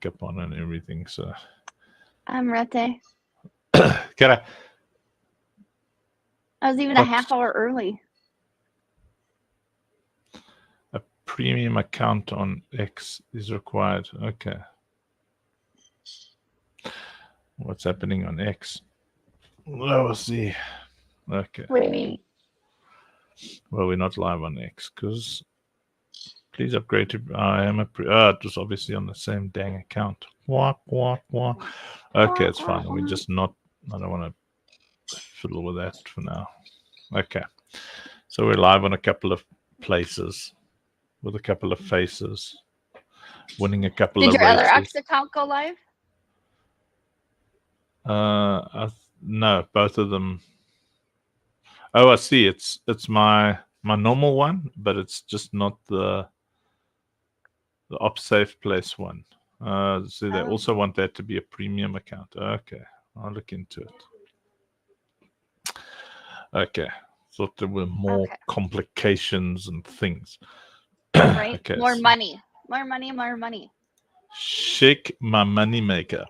up on and everything. So, I'm Rete. Kara, I was even a half hour early. A premium account on X is required. Okay. What's happening on X? We'll see. Okay. What do you mean? Well, we're not live on X because please upgrade to. I am a. It was obviously on the same dang account. Walk. Okay, it's fine. We're just not. I don't want to fiddle with that for now. Okay. So we're live on a couple of places with a couple of faces, winning a couple of races. Did your other races. X account go live? No, both of them. Oh, I see. It's my normal one, but it's just not the OpSafe Place one. So they also want that to be a premium account. Okay, I'll look into it. Okay, thought there were more complications and things. Right? Okay, more money. More money. Shake my money maker.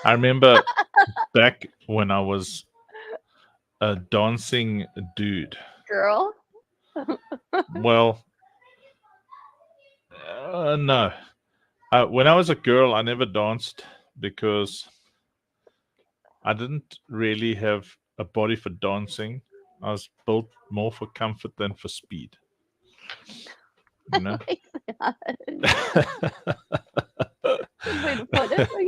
I remember back when I was a dancing dude. Girl? Well, no. When I was a girl, I never danced because I didn't really have a body for dancing. I was built more for comfort than for speed. You know? Way to put it, I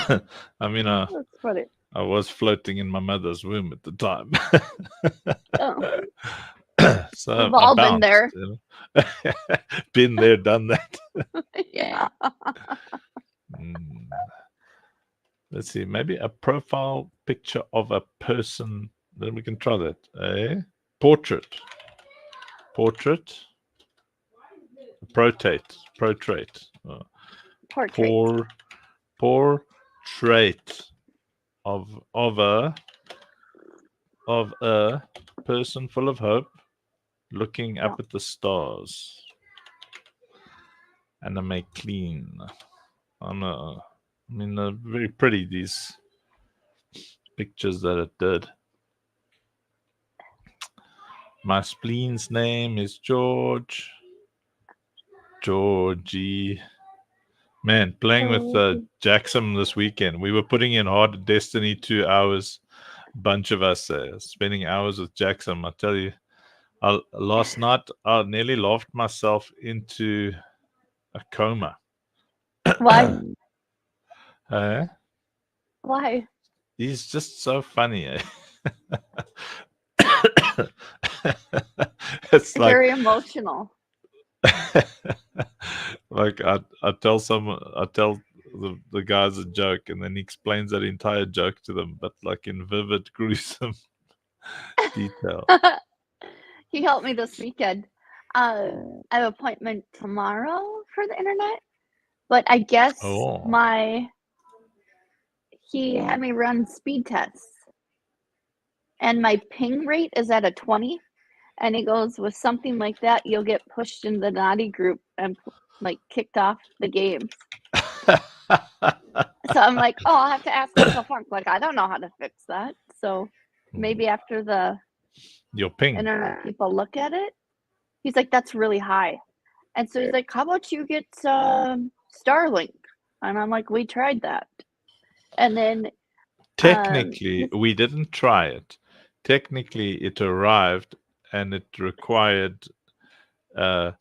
guess. I mean, that's funny. I was floating in my mother's womb at the time. Oh. So we've all been there. You know? Been there, done that. Yeah. Let's see, maybe a profile picture of a person. Then we can try that. Portrait. Portrait. Portrait. Portrait of a person full of hope, looking up at the stars. And I make clean. I mean, they're very pretty, these pictures that it did. My spleen's name is George. Georgie. Man, playing with Jackson this weekend. We were putting in hard Destiny 2 hours. Bunch of us spending hours with Jackson. I tell you, last night I nearly laughed myself into a coma. Why? Why? He's just so funny. It's like very emotional. Like I tell the guys a joke, and then he explains that entire joke to them, but like in vivid, gruesome detail. He helped me this weekend. I have an appointment tomorrow for the internet, but I guess he had me run speed tests, and my ping rate is at a 20, and he goes, with something like that, you'll get pushed into the naughty group and like kicked off the games. So I'm like, oh, I'll have to ask Uncle Funk. Like, I don't know how to fix that. So maybe after your ping internet people look at it, he's like, that's really high. And so he's like, how about you get Starlink? And I'm like, we tried that. And then technically we didn't try it. Technically it arrived and it required a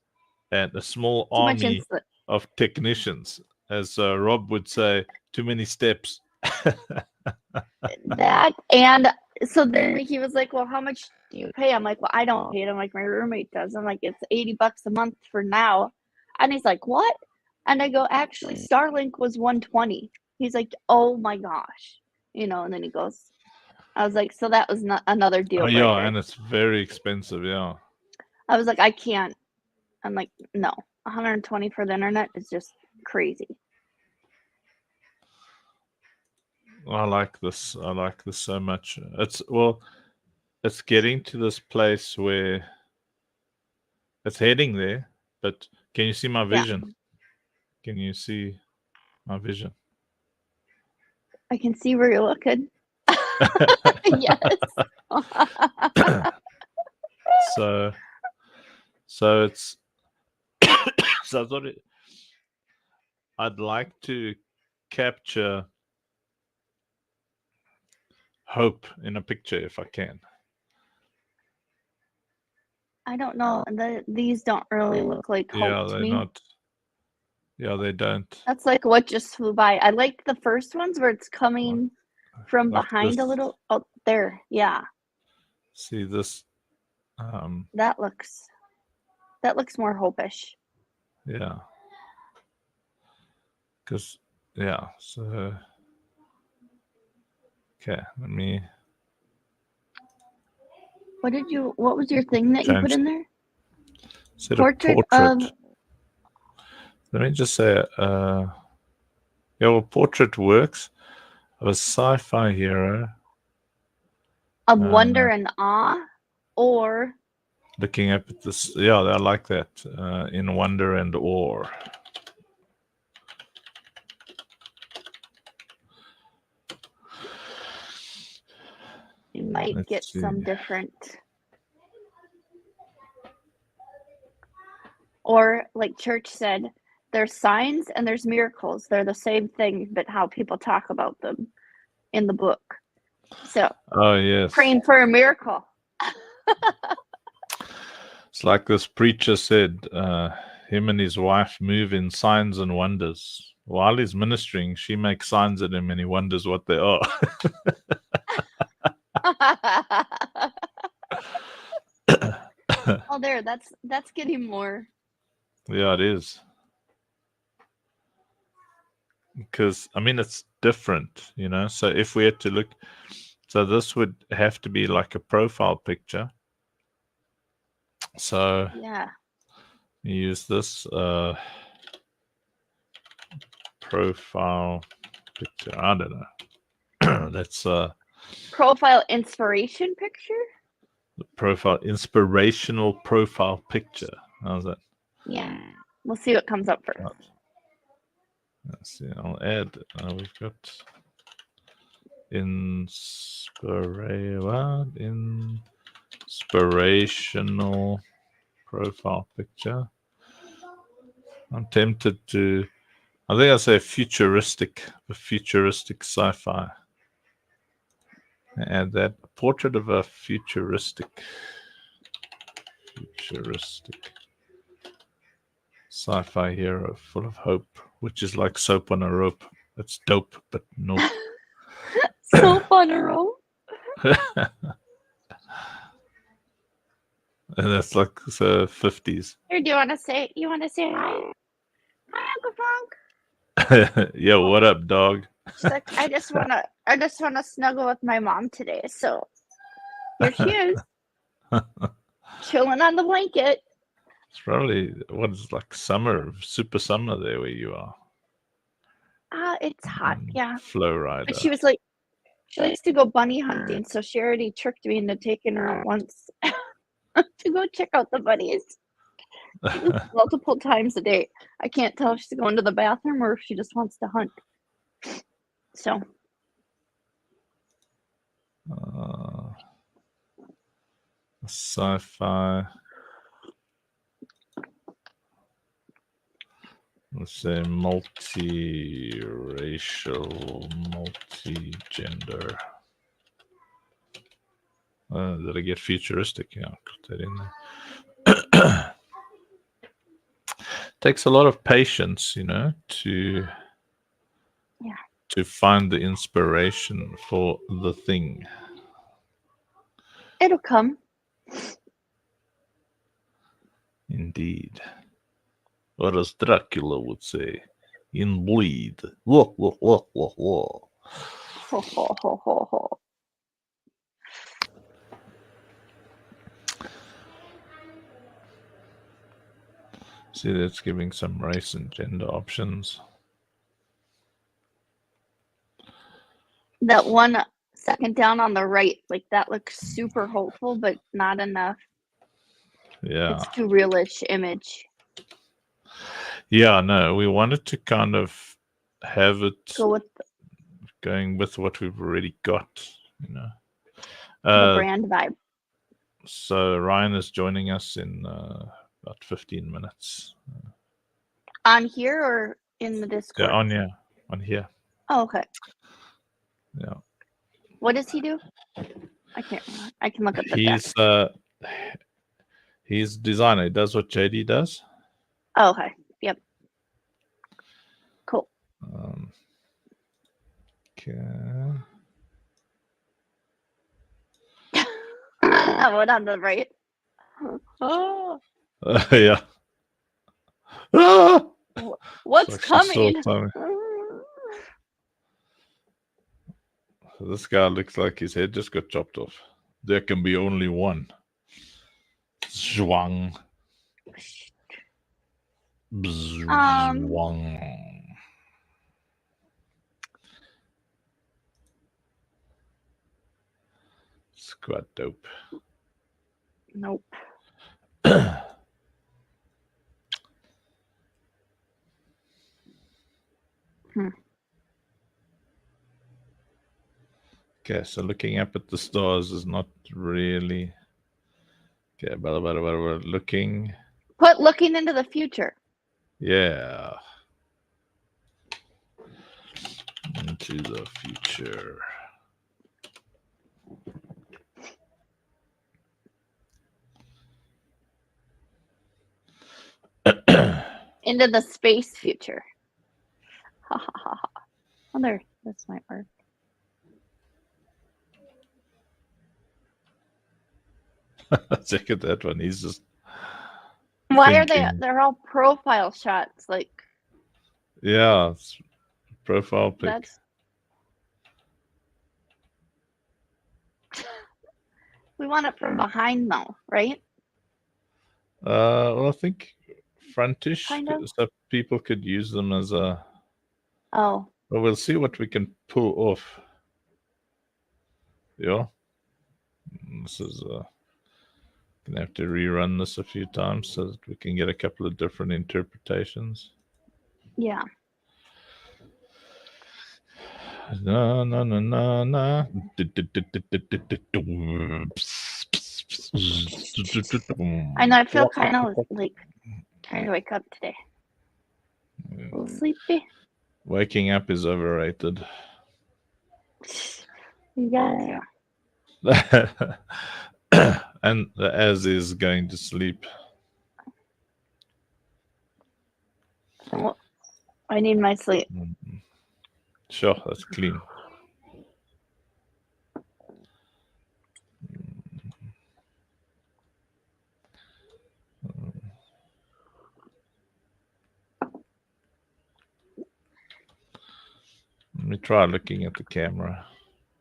small army of technicians. As Rob would say, too many steps. That, and so then he was like, well, how much do you pay? I'm like, well, I don't pay it. I'm like, my roommate does. I'm like, it's $80 a month for now. And he's like, what? And I go, actually, Starlink was $120. He's like, oh my gosh. You know, and then he goes, I was like, so that was not another deal. Yeah, and it's very expensive, yeah. I was like, I can't. I'm like, no, 120 for the internet is just crazy. I like this so much. It's getting to this place where it's heading there, But can you see my Yeah. vision? Can you see my vision? I can see where you're looking. Yes. So it's so I thought I'd like to capture hope in a picture if I can. I don't know. These don't really look like Yeah, hope to they're me. not. Yeah, they don't. That's like what just flew by. I like the first ones where it's coming from Like behind a this. little. Oh, there. Yeah. See this? That looks more hopish. Yeah. Because yeah. So okay, let me What was your thing that you put change in there? set Portrait a of portrait. Let me just say, yeah, well, portrait works of a sci-fi hero wonder and awe, or looking up at this. Yeah, I like that. In wonder and awe. you might Let's get see. some different. Or like Church said, there's signs and there's miracles. They're the same thing, but how people talk about them in the book. So Oh yes. praying for a miracle. It's like this preacher said, him and his wife move in signs and wonders. While he's ministering, she makes signs at him and he wonders what they are. Oh, there. That's getting more. Yeah, it is. Because, I mean, it's different, you know. So if we had to look, so this would have to be like a profile picture. So Yeah. you use this profile picture. I don't know. That's Profile inspiration picture? the profile inspirational profile picture. How's that? Yeah. We'll see what comes up first. Let's see. I'll add. We've got inspirational profile picture. I'm tempted to. I think I say futuristic sci-fi. Add that portrait of a futuristic sci-fi hero full of hope, which is like soap on a rope. It's dope, but nope. Soap on a rope. And that's like the 50s. Here, do you want to say hi? Hi, Uncle Frank. Yo, what up, dog? She's like, I just wanna snuggle with my mom today. So here she is, chilling on the blanket. It's probably what is like super summer there where you are. It's hot, yeah. Flow rider. But she was like, she likes to go bunny hunting, so she already tricked me into taking her out once to go check out the bunnies. Multiple times a day. I can't tell if she's going to the bathroom or if she just wants to hunt. So. Sci-fi. Let's say multi-racial, multi-gender. Did I get futuristic? Yeah, put that in there. Takes a lot of patience, you know, to find the inspiration for the thing. It'll come. Indeed. Or as Dracula would say, in bleed. Whoa, whoa, whoa, whoa, whoa. Ho, ho, ho, ho, ho. See, that's giving some race and gender options. That one second down on the right, like that looks super hopeful, but not enough. Yeah. It's too realish image. Yeah, no, we wanted to kind of have it Go with going with what we've already got, you know. the brand vibe. So Ryan is joining us in about 15 minutes. On here or in the Discord? Yeah, on here. Oh, okay. Yeah. What does he do? I can't remember. I can look up the He's designer. He does what JD does. Oh, okay. Yep. Cool. Okay. What on the right? Oh, Yeah. Ah! what's It's like she saw coming? it coming. So this guy looks like his head just got chopped off. There can be only one. Zhuang. Zhuang. It's quite dope. Nope. Okay, so looking up at the stars is not really okay. We're looking. Put looking into the future. Yeah. Into the future. Into the space future. Ha ha ha ha. Oh, there. This might work. Check at that one. He's just. Why are they? thinking. They're all profile shots. Like Yeah, it's profile pic. that's. We want it from behind, though, right? Well, I think frontish, Kind of. so people could use them as a. Oh, Well, we'll see what we can pull off. Yeah. This is. Gonna have to rerun this a few times so that we can get a couple of different interpretations. yeah. No. I know. I feel kind of like trying to wake up today. A little sleepy. Waking up is overrated. You guys. And the as is going to sleep. Well, I need my sleep. Sure, that's clean. Let me try looking at the camera.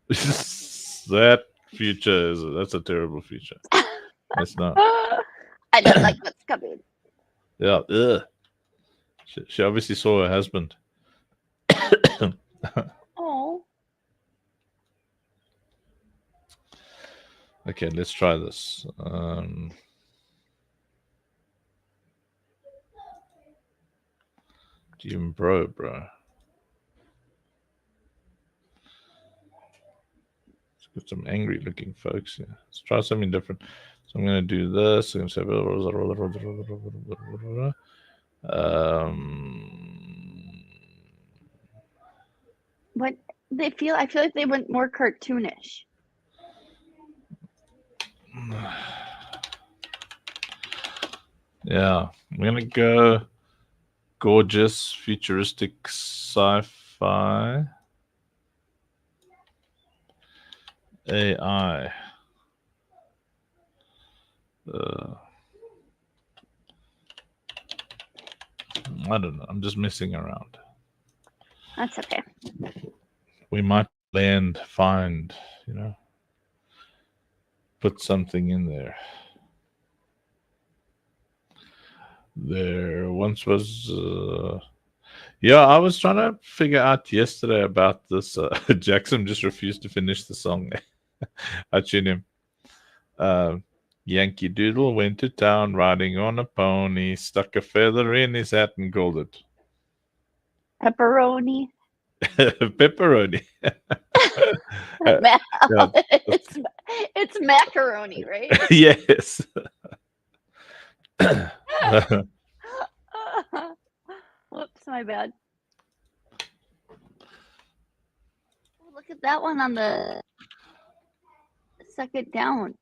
That feature that's a terrible feature. It's not. I don't like what's coming. Yeah. Ugh. She obviously saw her husband. Oh. Okay, let's try this. Even bro. Let's get some angry looking folks here. Let's try something different. So I'm gonna do this. I'm gonna say What they feel? I feel like they went more cartoonish. Yeah, I'm gonna go gorgeous, futuristic sci-fi AI. I don't know. I'm just messing around. That's okay. We might find, put something in there. There once was, I was trying to figure out yesterday about this. Jackson just refused to finish the song. I tuned him. Yankee Doodle went to town riding on a pony, stuck a feather in his hat and called it Pepperoni. pepperoni. Ma- yeah. it's macaroni, right? Yes. Whoops, my bad. Look at that one on the second down.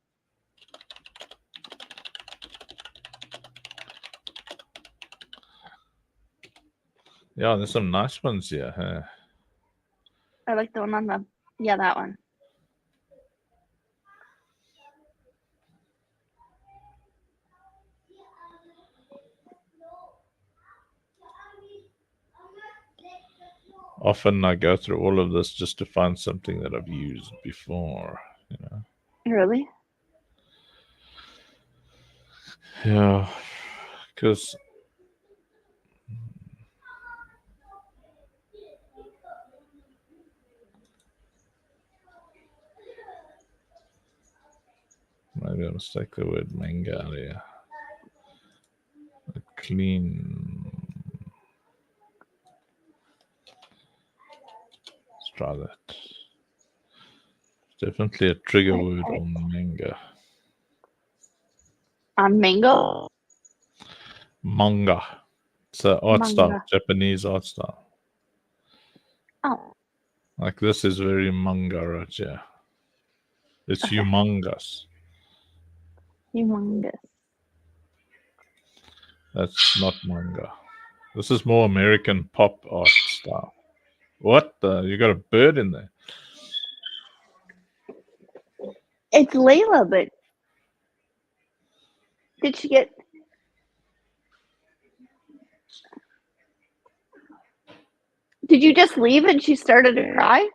Yeah, there's some nice ones here. Huh? I like the one on the, yeah, that one. Often I go through all of this just to find something that I've used before. You know. Really? Yeah, because maybe I mistake the word manga there. A clean. Let's try that. It's definitely a trigger word on manga. On mango? Manga. It's an art style, Manga. Japanese art style. Oh, Like this is very manga right here. It's Okay. humongous. humongous. That's not manga. This is more American pop art style. What the? You got a bird in there. It's Layla, but did she get? Did you just leave and she started to cry?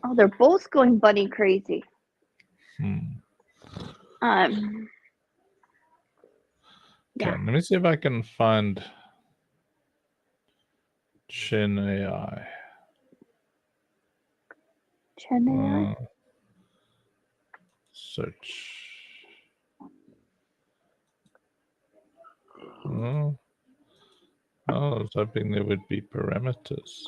Oh, they're both going bunny crazy. Okay, Yeah. let me see if I can find Chin AI. Chennai. Search. Oh, I was hoping there would be parameters.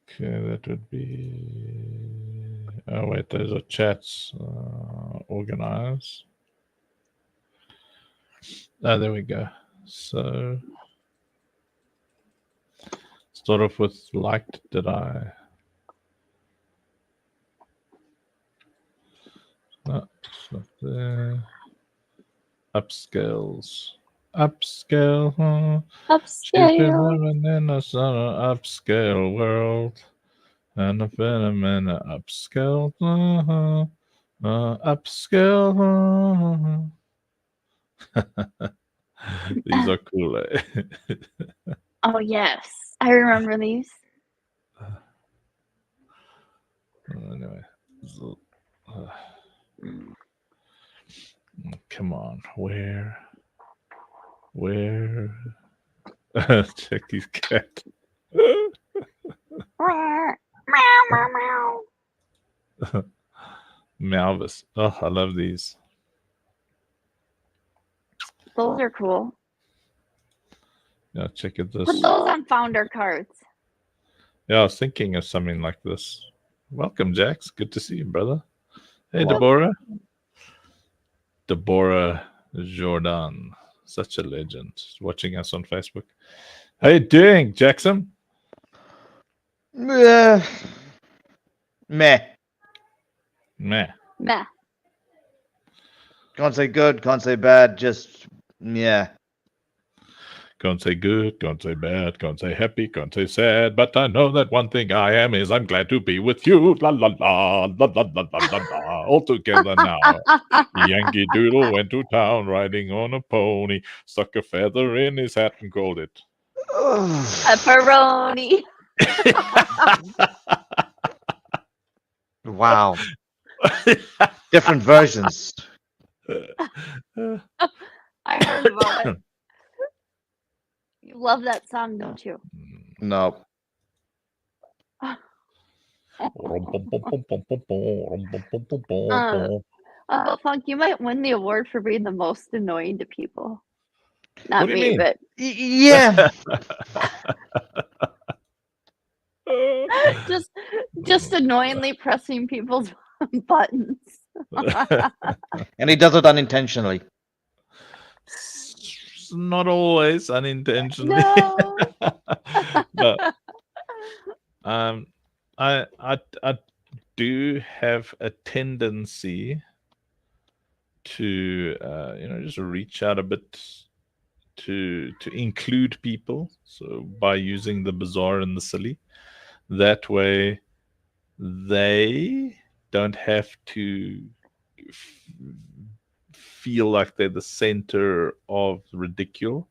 Okay, that would be. Oh, wait, those are chats. Organize. Oh, there we go. So, start off with liked. Did I? No, it's not there. Upscales. Upscale. She's been Upscale. living in a sort of upscale world. And a phenomenon upscale. Upscale. These are cool. Eh? Oh yes, I remember these. Anyway. Come on. Where? Check these cat. Meow meow meow. Malvis. Oh, I love these. Those are cool. Yeah, check it this. Put those on founder cards. Yeah, I was thinking of something like this. Welcome, Jax. Good to see you, brother. Hey, Hello. Deborah. Deborah Jordan. Such a legend. Watching us on Facebook. How you doing, Jackson? Meh. Meh. Meh. Can't say good, can't say bad, just yeah. Can't say good, can't say bad, can't say happy, can't say sad. But I know that one thing I am is I'm glad to be with you. La la la, la la la la la la. All together now. Yankee Doodle went to town riding on a pony, stuck a feather in his hat and called it Pepperoni. Wow. Different versions. I heard about it. You love that song, don't you? No. Funk, you might win the award for being the most annoying to people. Not What do you me, mean? but Yeah. just annoyingly pressing people's buttons. And he does it unintentionally. Not always unintentionally. No. But I do have a tendency to just reach out a bit to include people. So by using the bizarre and the silly, that way they don't have to feel like they're the center of ridicule.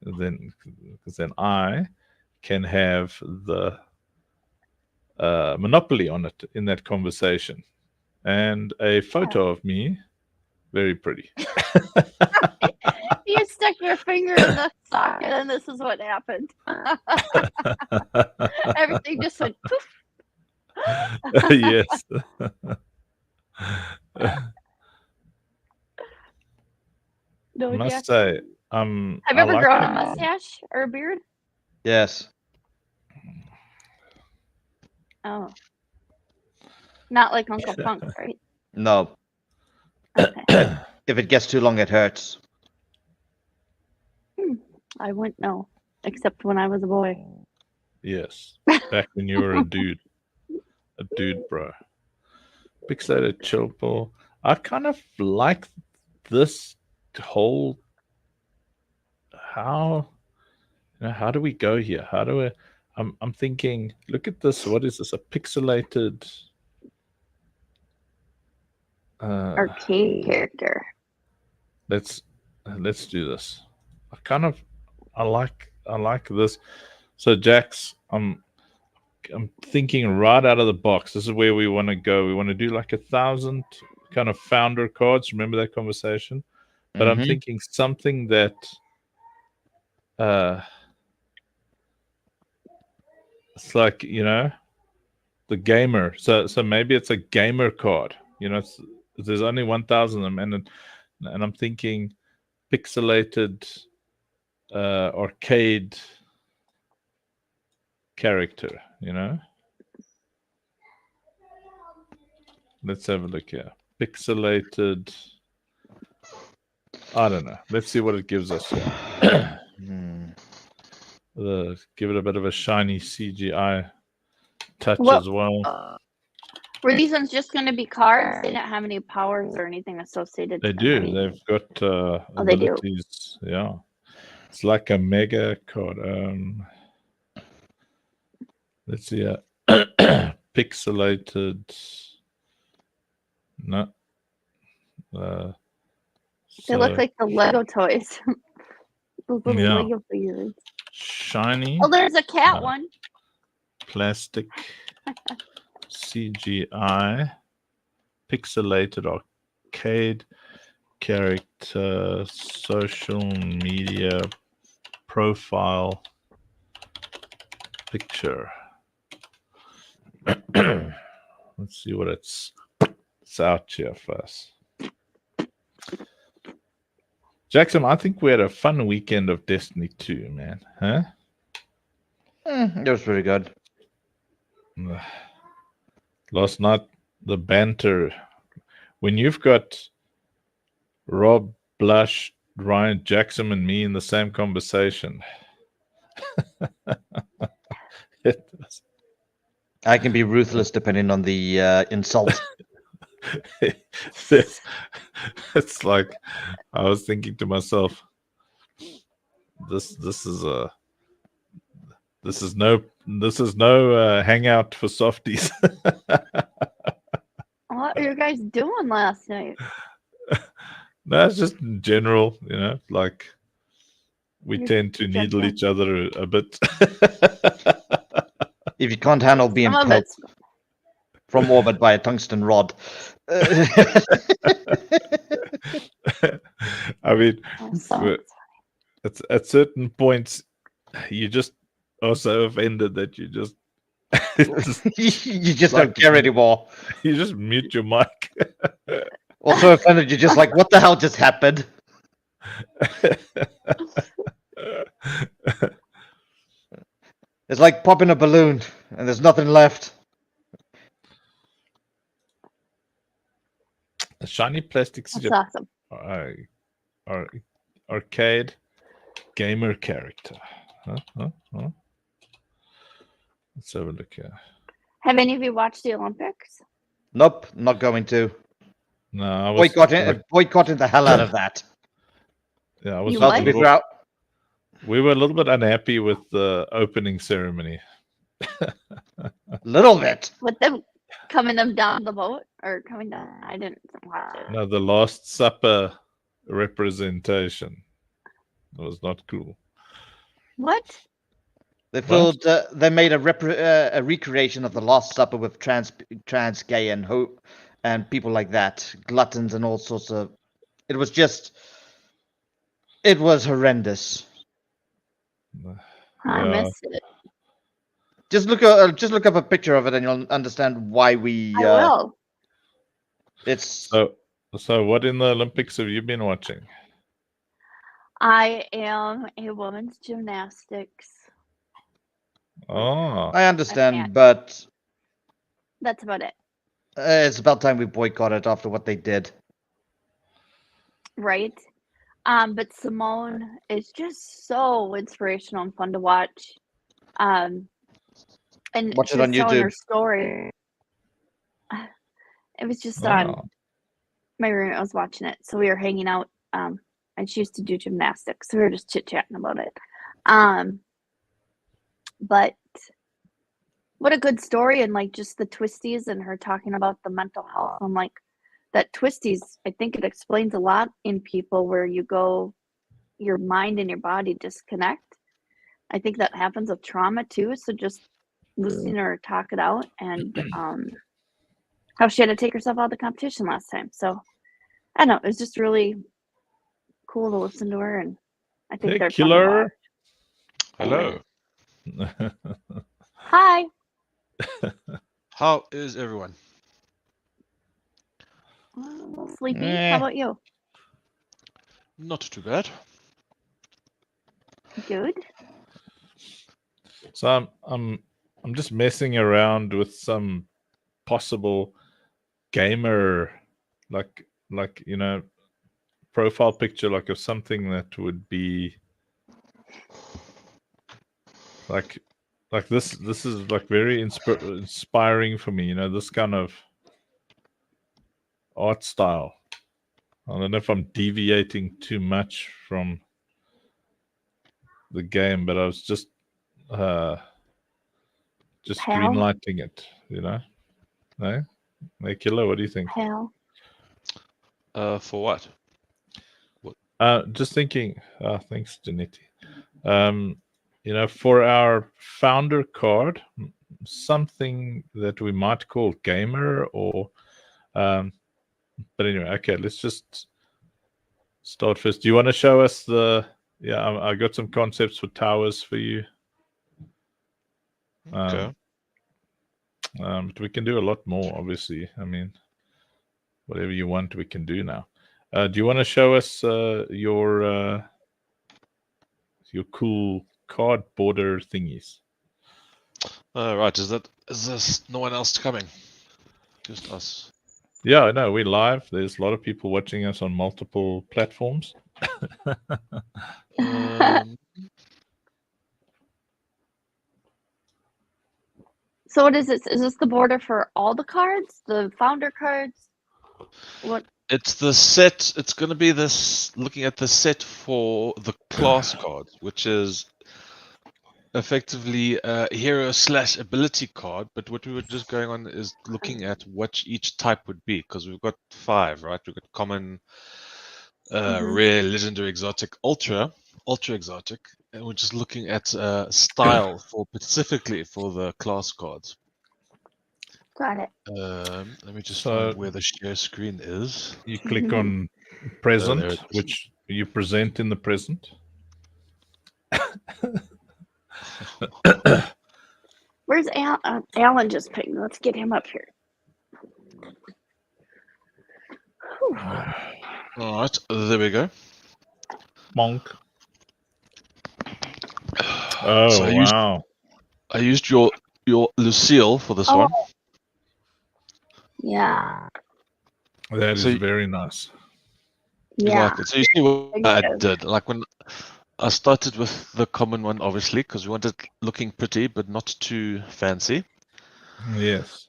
Because then I can have the monopoly on it in that conversation. And a photo of me, very pretty. You stuck your finger in the socket, and this is what happened. Everything just went poof. Yes. No, I must Jack. say, Have you I ever like grown it. a mustache or a beard? Yes. Oh. Not like Uncle Funk, right? No. Okay. If it gets too long, it hurts. I wouldn't know, except when I was a boy. Yes. Back when you were a dude. A dude, bro. Pixelated Chillpool. I kind of like this whole how do we go here? How do I I'm thinking, look at this. What is this? A pixelated Arcade character. let's do this. I like this. So Jax, I'm thinking right out of the box. This is where we want to go. We want to do like 1,000 kind of founder cards. Remember that conversation? But I'm Mhm. thinking something that it's like, the gamer. So maybe it's a gamer card. There's only 1,000 of them, and I'm thinking pixelated arcade character. Let's have a look here. Pixelated. I don't know. Let's see what it gives us here. Give it a bit of a shiny CGI touch as well. Were these ones just going to be cards? They didn't have any powers or anything associated. They to do. them, right? They've got they do. abilities. Yeah, it's like a mega card. Let's see. Pixelated. No. They look like the Lego toys. Those little Yeah. Lego figures. Shiny. Oh, there's a cat one. Plastic. CGI. Pixelated arcade character. Social media profile picture. Let's see what it's out here first. Jackson, I think we had a fun weekend of Destiny 2, man. Huh? It was pretty good. Last night, the banter. When you've got Rob, Blush, Ryan, Jackson, and me in the same conversation. I can be ruthless depending on the insult. It's like I was thinking to myself, this is no hangout for softies. What were you guys doing last night? No, it's just in general, like we You're tend to needle checking. each other a bit. If you can't handle being Some of poked it's from orbit by a tungsten rod. I mean, some. at certain points, you just are so offended that you just You just don't care anymore. you just mute your mic. Also offended, you're just like, what the hell just happened? It's like popping a balloon and there's nothing left. A shiny plastic That's chip awesome. arcade gamer character. Huh? Let's have a look here. Have any of you watched the Olympics? Nope, not going to. No, I was Boycotting the hell out of that. yeah, I was You Well, what? to be fair, we were a little bit unhappy with the opening ceremony. little bit. With them coming them down the boat or coming down? I didn't watch it. No, the Last Supper representation was not cool. What? They made a recreation of the Last Supper with trans, gay, and people like that, gluttons and all sorts of. It was horrendous. I Yeah. missed it. Just look up a picture of it, and you'll understand why we. I will. It's So what in the Olympics have you been watching? I am a women's gymnastics. Oh, I understand, can't. but That's about it, it's about time we boycott it after what they did. right? But Simone is just so inspirational and fun to watch. And Watch she it on was telling her YouTube. story. It was just on oh. my roommate was watching it, so we were hanging out. And she used to do gymnastics, so we were just chit chatting about it. But what a good story, and like just the twisties and her talking about the mental health. I'm like, that twisties, I think it explains a lot in people where you go, your mind and your body disconnect. I think that happens with trauma too. So just listening to her talk it out, and how she had to take herself out of the competition last time. So I don't know, it was just really cool to listen to her, and I think Hey, they're fun to watch. Hello. Hi. How is everyone? A little sleepy. Eh. How about you? Not too bad. Good. So I'm just messing around with some possible gamer like profile picture, like of something that would be like this is like very inspiring for me, this kind of art style. I don't know if I'm deviating too much from the game, but I was just Pal? greenlighting it, No? Hey, Killer, what do you think? Hell. For what? Just thinking. Thanks, Janetti. For our founder card, something that we might call gamer or, but anyway, okay. Let's just start first. Do you want to show us the? Yeah, I got some concepts for towers for you. Okay. But we can do a lot more, obviously. I mean, whatever you want, we can do now. Do you want to show us your cool card border thingies? Right. Is this no one else coming? Just us. Yeah, I know. We're live. There's a lot of people watching us on multiple platforms. So what is this? Is this the border for all the cards? The founder cards? What? It's the set. It's going to be this. Looking at the set for the class cards, which is effectively a hero/ability card. But what we were just going on is looking at what each type would be, because we've got 5, right? We've got common, rare, legendary, exotic, ultra exotic, and we're just looking at style specifically for the class cards. Got it. Let me just So- find where the share screen is. You click on present, there it is. which you present in the present. Where's Alan? Just pinged. Let's get him up here. Whew. All right, there we go. Monk. Oh, So wow. I used your Lucille for this one. Yeah. That is So very nice. You Yeah. like it. So you see what Thank I you. did. Like when I started with the common one, obviously, because we wanted looking pretty but not too fancy. Yes.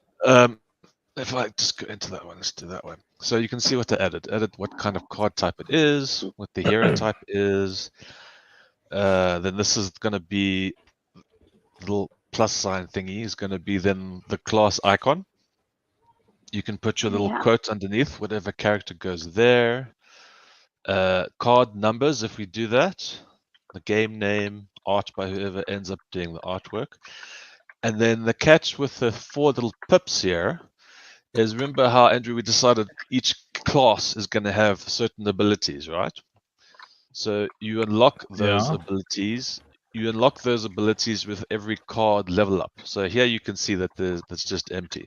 If I just go into that one, let's do that one. So you can see what I added. Added what kind of card type it is, what the hero type is. Then this is going to be the little plus sign thingy is going to be then the class icon. You can put your little Yeah. quote underneath, whatever character goes there. Card numbers, if we do that. The game name, art by whoever ends up doing the artwork. And then the catch with the 4 little pips here is, remember how, Andrew, we decided each class is going to have certain abilities, right? So you unlock those Yeah. abilities. You unlock those abilities with every card level up. So here you can see that that's just empty.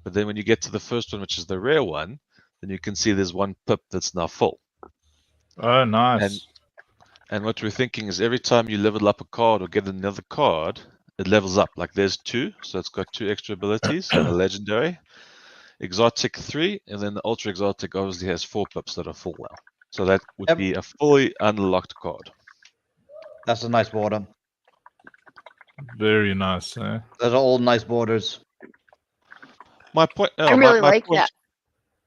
But then when you get to the first one, which is the rare one, then you can see there's 1 pip that's now full. Oh, nice. And what we're thinking is every time you level up a card or get another card, it levels up. Like there's 2, so it's got 2 extra abilities, a legendary, exotic 3, and then the ultra exotic obviously has 4 pips that are full now. So that would Yep. be a fully unlocked card. That's a nice border. Very nice. Eh? Those are all nice borders. My point. I really my like point,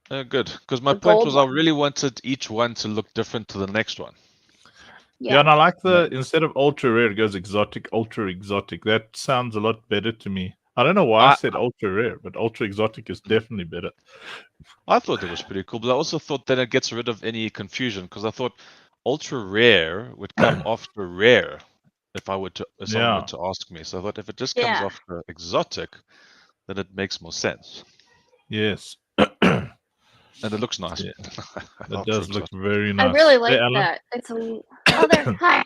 that. good, because my The point gold was I one. really wanted each one to look different to the next one. Yeah, and I like instead of ultra rare, it goes exotic, ultra exotic. That sounds a lot better to me. I don't know why I said ultra rare, but ultra exotic is definitely better. I thought it was pretty cool, but I also thought that it gets rid of any confusion because I thought ultra rare would come after rare if someone were to ask me. So I thought if it just comes Yeah. after exotic, then it makes more sense. Yes. And it looks nice. Yeah. It Ultra does look exotic. very nice. I really like Hey, Alan, that. It's a. Oh, there. Hi.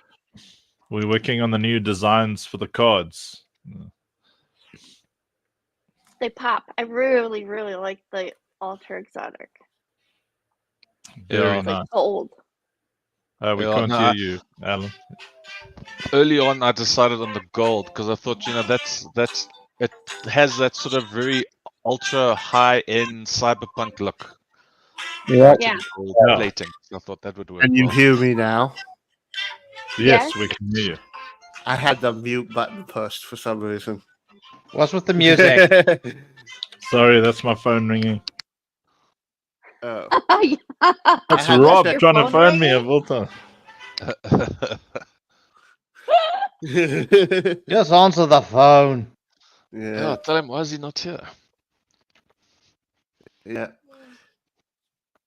we're working on the new designs for the cards. They pop. I really, really like the ultra exotic. Very Yeah. It's nice. like gold. We Yeah, can't no, hear you, Alan. Early on, I decided on the gold because I thought, that's it has that sort of very ultra high end cyberpunk look. Yeah. Yeah. Gold Yeah. plating. So I thought that would work. Can you well. hear me now? Yes, Yes. we can hear you. I had the mute button pushed for some reason. What's with the music? Sorry, that's my phone ringing. Oh. That's had Rob that- trying to phone phone me ringing? of all time. Just answer the phone. Yeah, yeah, tell him, why is he not here? yeah.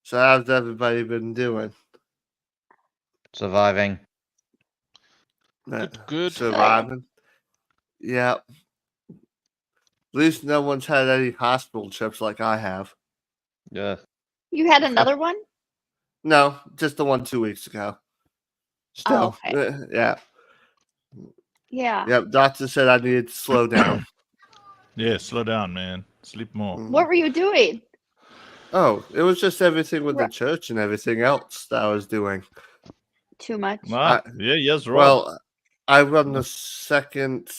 So how's everybody been doing? Surviving. Good. Surviving. Yeah. At least no one's had any hospital trips like I have. Yeah. You had another one? No, just the one 2 weeks ago. Still, okay. yeah. Yeah. Yep. Doctor said I needed to slow down. Yeah, slow down, man. Sleep more. What were you doing? Oh, it was just everything with the Right. church and everything else that I was doing. Too much. Yes, Rob. Well, I run the second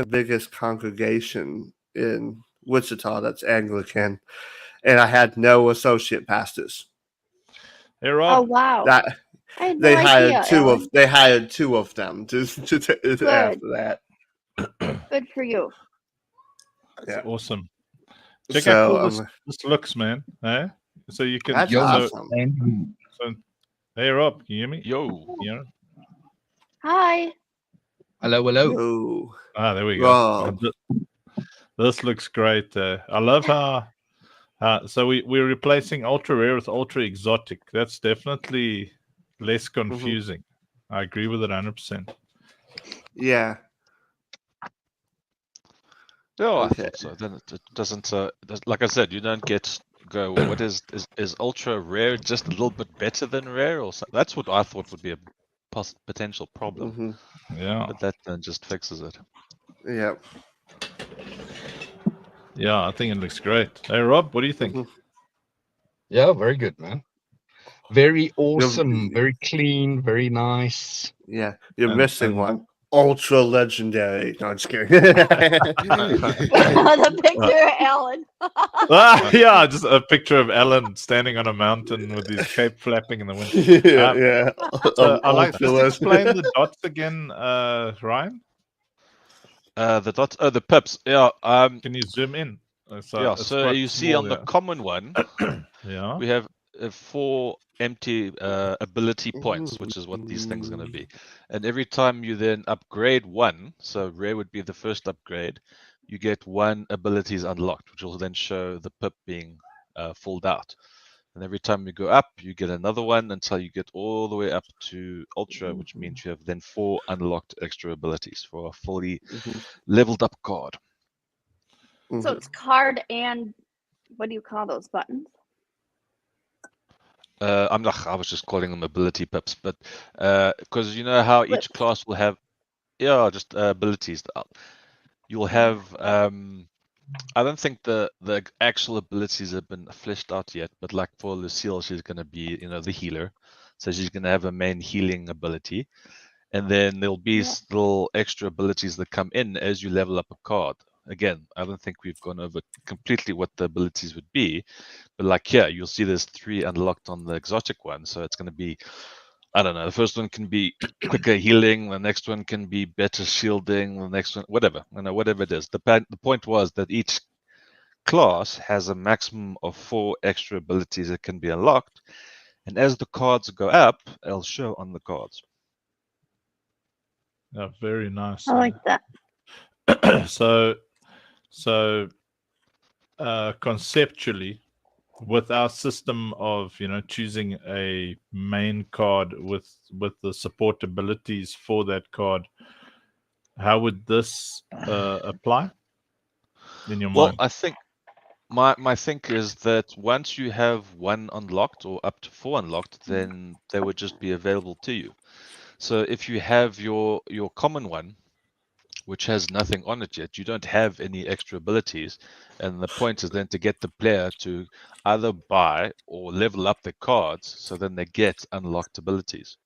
biggest congregation in Wichita. That's Anglican, and I had no associate pastors. Hey, Oh Rob. wow. That I had no they idea, hired two of them to after that. Good for you. That's Yeah. awesome. Check out So, how cool this looks, man. Eh? So you can. That's so, awesome. so- hey, Rob, can you hear me? Yo. Yeah. Hi. Hello, hello. Oh, There we go. Rob. This looks great. I love how. So we're replacing ultra rare with ultra exotic. That's definitely less confusing. I agree with it 100%. yeah. Yeah, I Okay. thought so. Then it doesn't. Like I said, you don't go. What is ultra rare? Just a little bit better than rare, or something? That's what I thought would be a potential problem. Mm-hmm. Yeah. But that then just fixes it. Yeah. Yeah, I think it looks great. Hey, Rob, what do you think? Mhm. Yeah, very good, man. Very awesome, very clean, very nice. Yeah. You're And- missing and- one. Ultra legendary. No, I'm just kidding. The picture of Alan. Yeah, just a picture of Alan standing on a mountain with his cape flapping in the wind. yeah, yeah. So I like. Ultra Just explain legendary. the dots again, Ryan. The dots, the pips. Yeah. Can you zoom in? Yeah. it's So quite you see small, on the yeah. common one, Yeah. we have 4 empty ability points, which is what these things are going to be. And every time you then upgrade one, so rare would be the first upgrade, you get 1 abilities unlocked, which will then show the pip being filled out. And every time you go up, you get another one until you get all the way up to Ultra, which means you have then 4 unlocked extra abilities for a fully leveled up card. So it's card and what do you call those buttons? I was just calling them ability pips, but because you know how each class will have, just abilities. You'll have. I don't think the actual abilities have been fleshed out yet, but like for Lucille, she's going to be, the healer, so she's going to have a main healing ability, and then there'll be little extra abilities that come in as you level up a card. Again, I don't think we've gone over completely what the abilities would be, but like here, you'll see there's 3 unlocked on the exotic one, so it's going to be, I don't know, the first one can be quicker healing, the next one can be better shielding, the next one, whatever, whatever it is. The point was that each class has a maximum of 4 extra abilities that can be unlocked, and as the cards go up, they'll show on the cards. Yeah, very nice. I like that. So conceptually, with our system of choosing a main card with the support abilities for that card, how would this apply in your Well, mind? I think my think is that once you have 1 unlocked or up to 4 unlocked, then they would just be available to you. So if you have your common one, which has nothing on it yet, you don't have any extra abilities, and the point is then to get the player to either buy or level up their cards, so then they get unlocked abilities.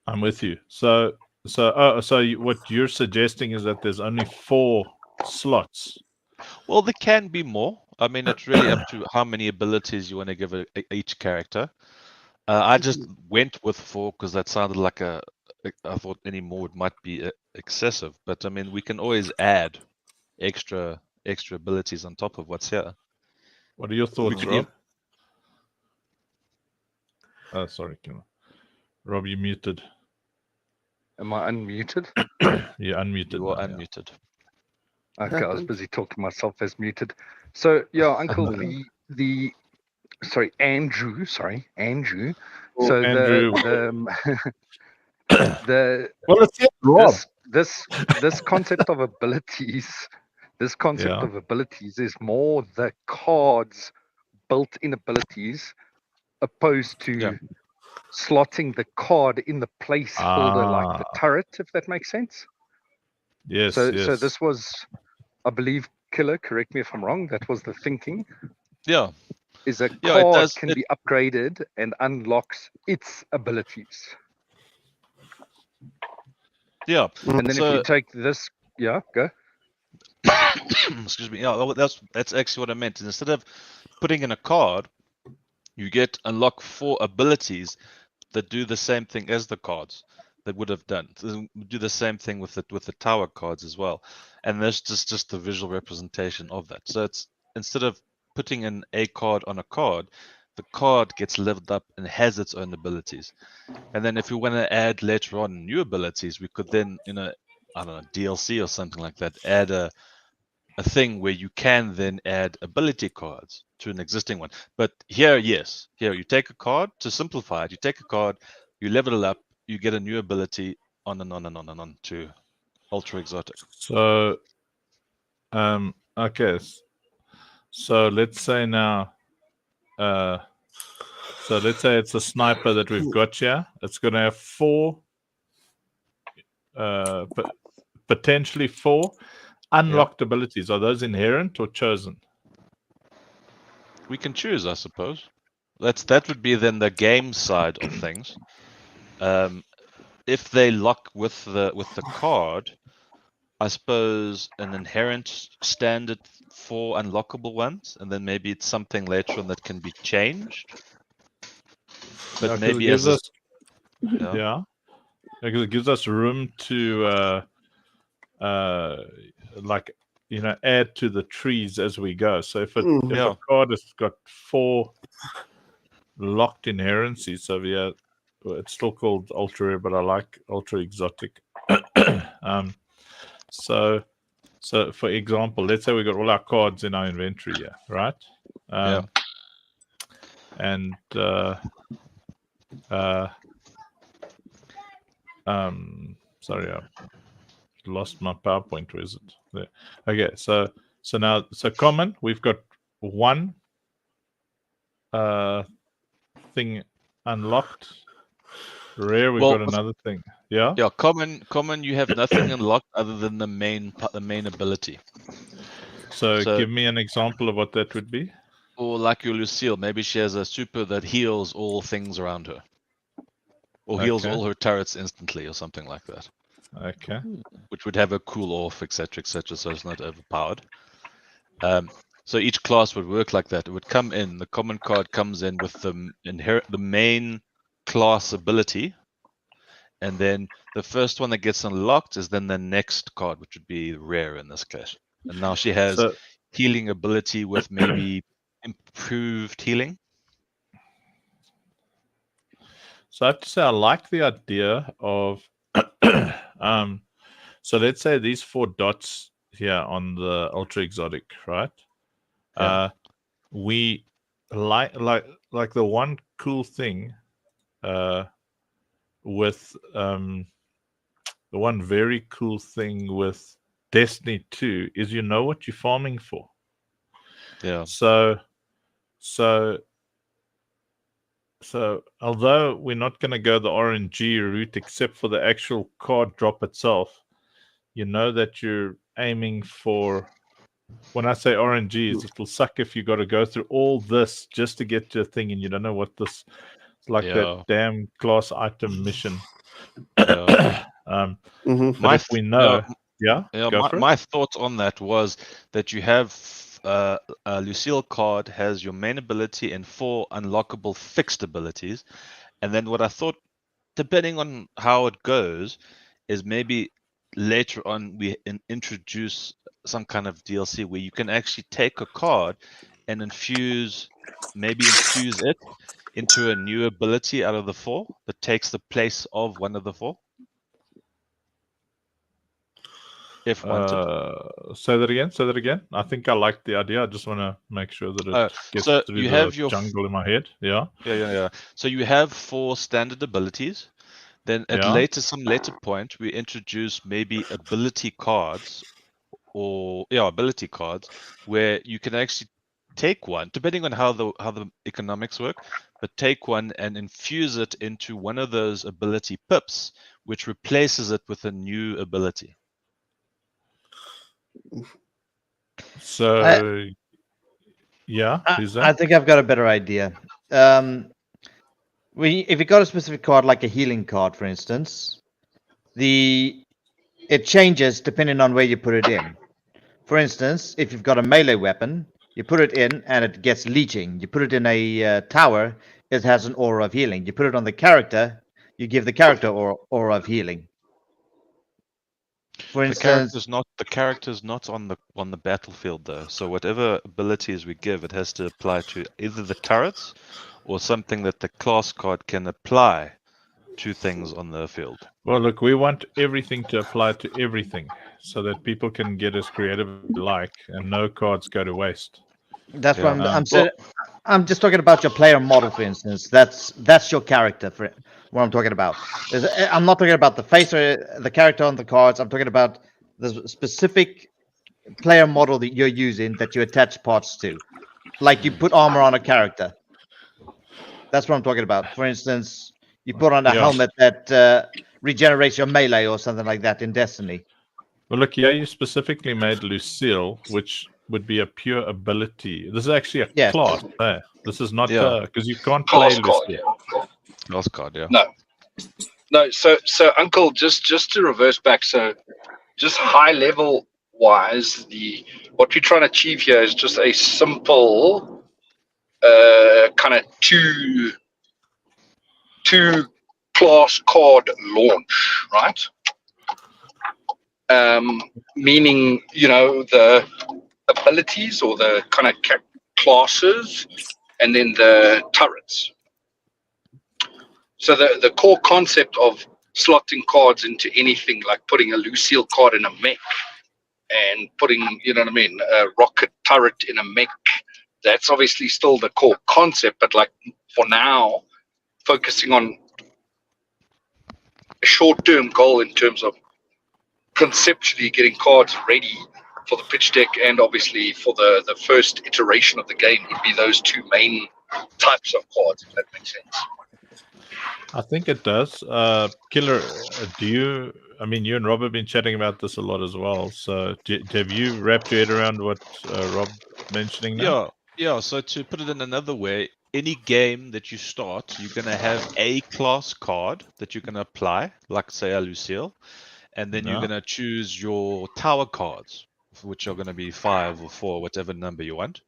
I'm with you. So what you're suggesting is that there's only 4 slots. Well, there can be more. I mean, it's really up to how many abilities you want to give each character. I just went with 4 because that sounded like I thought any more might be excessive. But I mean, we can always add extra abilities on top of what's here. What are your thoughts, could Rob? Sorry, Rob, you muted. Am I unmuted? You're unmuted. You are now, yeah. unmuted. Okay, I was busy talking to myself as muted. So yeah, Uncle, Andrew. Oh, So Andrew. the Well, it's Rob. this concept of abilities, is more the cards built-in abilities opposed to slotting the card in the placeholder like the turret, if that makes sense. Yes. So this was, I believe, Killer, correct me if I'm wrong, that was the thinking. Yeah. Is a Yeah, it card does- can be upgraded and unlocks its abilities. Yeah. And then So- if you take this, go. Excuse me. Yeah, well, that's actually what I meant. Instead of putting in a card, you get unlock 4 abilities that do the same thing as the cards that would have done. So do the same thing with the tower cards as well, and that's just the visual representation of that. So it's instead of putting in a card on a card, the card gets leveled up and has its own abilities. And then if we want to add later on new abilities, we could then, I don't know, DLC or something like that, add a thing where you can then add ability cards to an existing one. But here you take a card, to simplify it, you take a card, you level it up, you get a new ability, on and on and on and on to ultra exotic. So, okay. So let's say now, So let's say it's a sniper that we've got here. It's going to have 4, potentially 4 unlocked abilities. Are those inherent or chosen? We can choose, I suppose. That would be then the game side of things. If they lock with the card, I suppose an inherent standard 4 unlockable ones, and then maybe it's something later on that can be changed. But Yeah, 'cause maybe it gives as us, yeah, because it gives us room to like add to the trees as we go. So if a card has got 4 locked inherencies, so it's still called ultra rare, but I like ultra exotic. So for example, let's say we got all our cards in our inventory here, right? And sorry, I lost my PowerPoint. Where is it? There. Okay, so now common, we've got 1 thing unlocked. Rare, we've got another thing. Yeah. Yeah, common. You have nothing unlocked other than the main ability. So give me an example of what that would be. Or like your Lucille, maybe she has a super that heals all things around her, or heals all her turrets instantly, or something like that. Okay. Which would have a cool off, etc., etc., so it's not overpowered. So each class would work like that. It would come in. The common card comes in with the main class ability, and then the first one that gets unlocked is then the next card, which would be rare in this case. And now she has healing ability with maybe improved healing. So I have to say I like the idea of so let's say these 4 dots here on the ultra exotic, right? Yeah. We like the one cool thing with the one very cool thing with Destiny 2 is what you're farming for. Yeah. So although we're not going to go the RNG route except for the actual card drop itself, that you're aiming for. When I say RNG, it'll suck if you got to go through all this just to get to a thing and you don't know what this. It's like that damn class item mission. Yeah. But if we know, my thoughts on that was that you have Lucille card has your main ability and 4 unlockable fixed abilities, and then what I thought, depending on how it goes, is maybe later on we introduce some kind of DLC where you can actually take a card and infuse it into a new ability out of the 4 that takes the place of one of the 4. If wanted. Say that again. I think I like the idea. I just want to make sure that it gets through the jungle in my head. Yeah. So you have 4 standard abilities. Then at some later point, we introduce maybe ability cards, where you can actually take one, depending on how the economics work, but take one and infuse it into one of those ability pips, which replaces it with a new ability. So, I think I've got a better idea. If you got a specific card, like a healing card, for instance, it changes depending on where you put it in. For instance, if you've got a melee weapon, you put it in and it gets leeching. You put it in a tower, it has an aura of healing. You put it on the character, you give the character aura of healing. For instance, the character's not on the battlefield though. So whatever abilities we give, it has to apply to either the turrets or something that the class card can apply to things on the field. Well, look, we want everything to apply to everything so that people can get as creative as they like and no cards go to waste. That's what I'm just talking about your player model, for instance. That's your character for what I'm talking about. I'm not talking about the face or the character on the cards. I'm talking about the specific player model that you're using that you attach parts to. Like you put armor on a character. That's what I'm talking about. For instance, you put on a Yeah. helmet that regenerates your melee or something like that in Destiny. Well, look, yeah, you specifically made Lucille, which would be a pure ability. This is actually a Yes. class. This is not Yeah. because you can't play Class card, Lucille. yeah. Last card, yeah. No, so Uncle, just to reverse back, so just high level wise, what we're trying to achieve here is just a simple kind of two class card launch, right? Meaning, the abilities or the kind of classes, and then the turrets. So the core concept of slotting cards into anything, like putting a Lucille card in a mech and putting, a rocket turret in a mech, that's obviously still the core concept. But like for now, focusing on a short-term goal in terms of conceptually getting cards ready for the pitch deck, and obviously for the first iteration of the game would be those two main types of cards, if that makes sense. I think it does. Killer, you and Rob have been chatting about this a lot as well. So have you wrapped your head around what Rob mentioning now? Yeah. So to put it in another way, any game that you start, you're going to have a class card that you're going to apply, like say a Lucille, and then you're going to choose your tower cards, which are going to be 5 or 4, whatever number you want.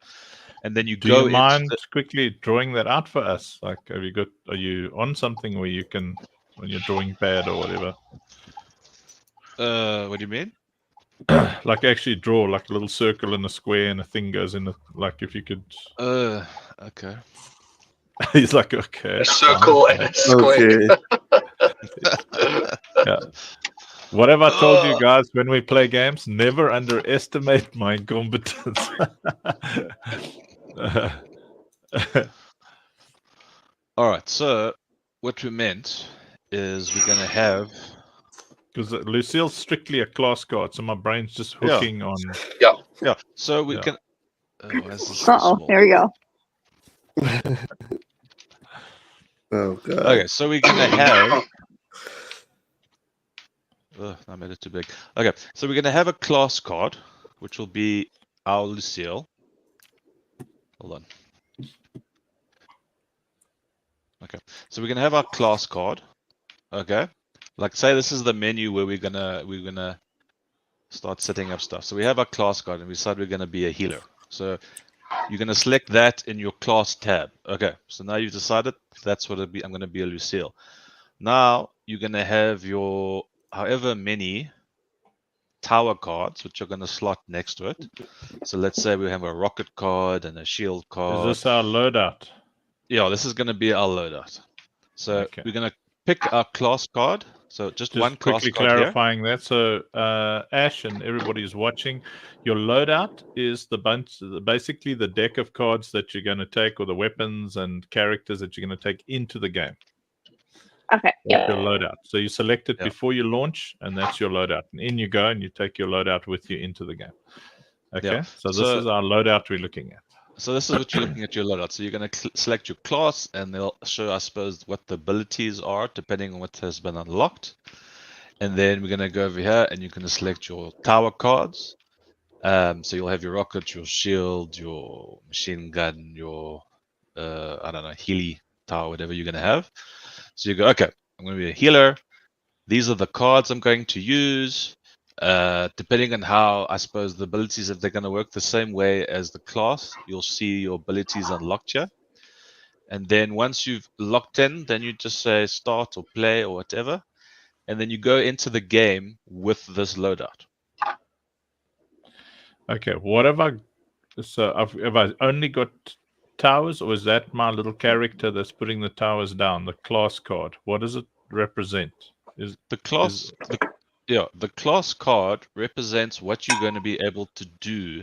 And then you Do go you mind into quickly drawing that out for us? Like, are you on something where you can, when you're drawing bad or whatever? what do you mean? Like actually draw like a little circle and a square and a thing goes in. Like if you could. Okay. He's like, okay. A circle and a square. Okay. Yeah. What have I told you guys when we play games? Never underestimate my incompetence. All right. So what we meant is we're going to have. Because Lucille's strictly a class card, so my brain's just hooking on. Yeah. So we Yeah. can. Why is this so Uh-oh, small? there you go. Oh god. Okay, so we're gonna have. I made it too big. Okay, so we're gonna have a class card, which will be our Lucille. Hold on. Okay, so we're gonna have our class card. Okay, like say this is the menu where we're gonna start setting up stuff. So we have our class card, and we decide we're gonna be a healer. So you're going to select that in your class tab. Okay, so now you've decided that's what it'll be. I'm going to be a Lucille. Now you're going to have your however many tower cards, which are going to slot next to it. So let's say we have a rocket card and a shield card. Is this our loadout? Yeah, this is going to be our loadout. So Okay. we're going to pick our class card. So just one class quickly card here. clarifying that. So Ash and everybody who's watching, your loadout is basically the deck of cards that you're going to take, or the weapons and characters that you're going to take into the game. Okay. That's your loadout. So you select it Yeah. before you launch, and that's your loadout. And in you go, and you take your loadout with you into the game. Okay. Yeah. So this So- is our loadout we're looking at. So this is what you're looking at your loadout. So you're going to select your class, and they'll show, I suppose, what the abilities are depending on what has been unlocked. And then we're going to go over here, and you're going to select your tower cards. So you'll have your rocket, your shield, your machine gun, your Healy tower, whatever you're going to have. So you go, okay, I'm going to be a healer. These are the cards I'm going to use. Depending on how, I suppose, the abilities, if they're going to work the same way as the class, you'll see your abilities unlocked here. And then once you've locked in, then you just say start or play or whatever. And then you go into the game with this loadout. Okay. What have I? So have I only got towers, or is that my little character that's putting the towers down? The class card. What does it represent? Is The class, the class card represents what you're going to be able to do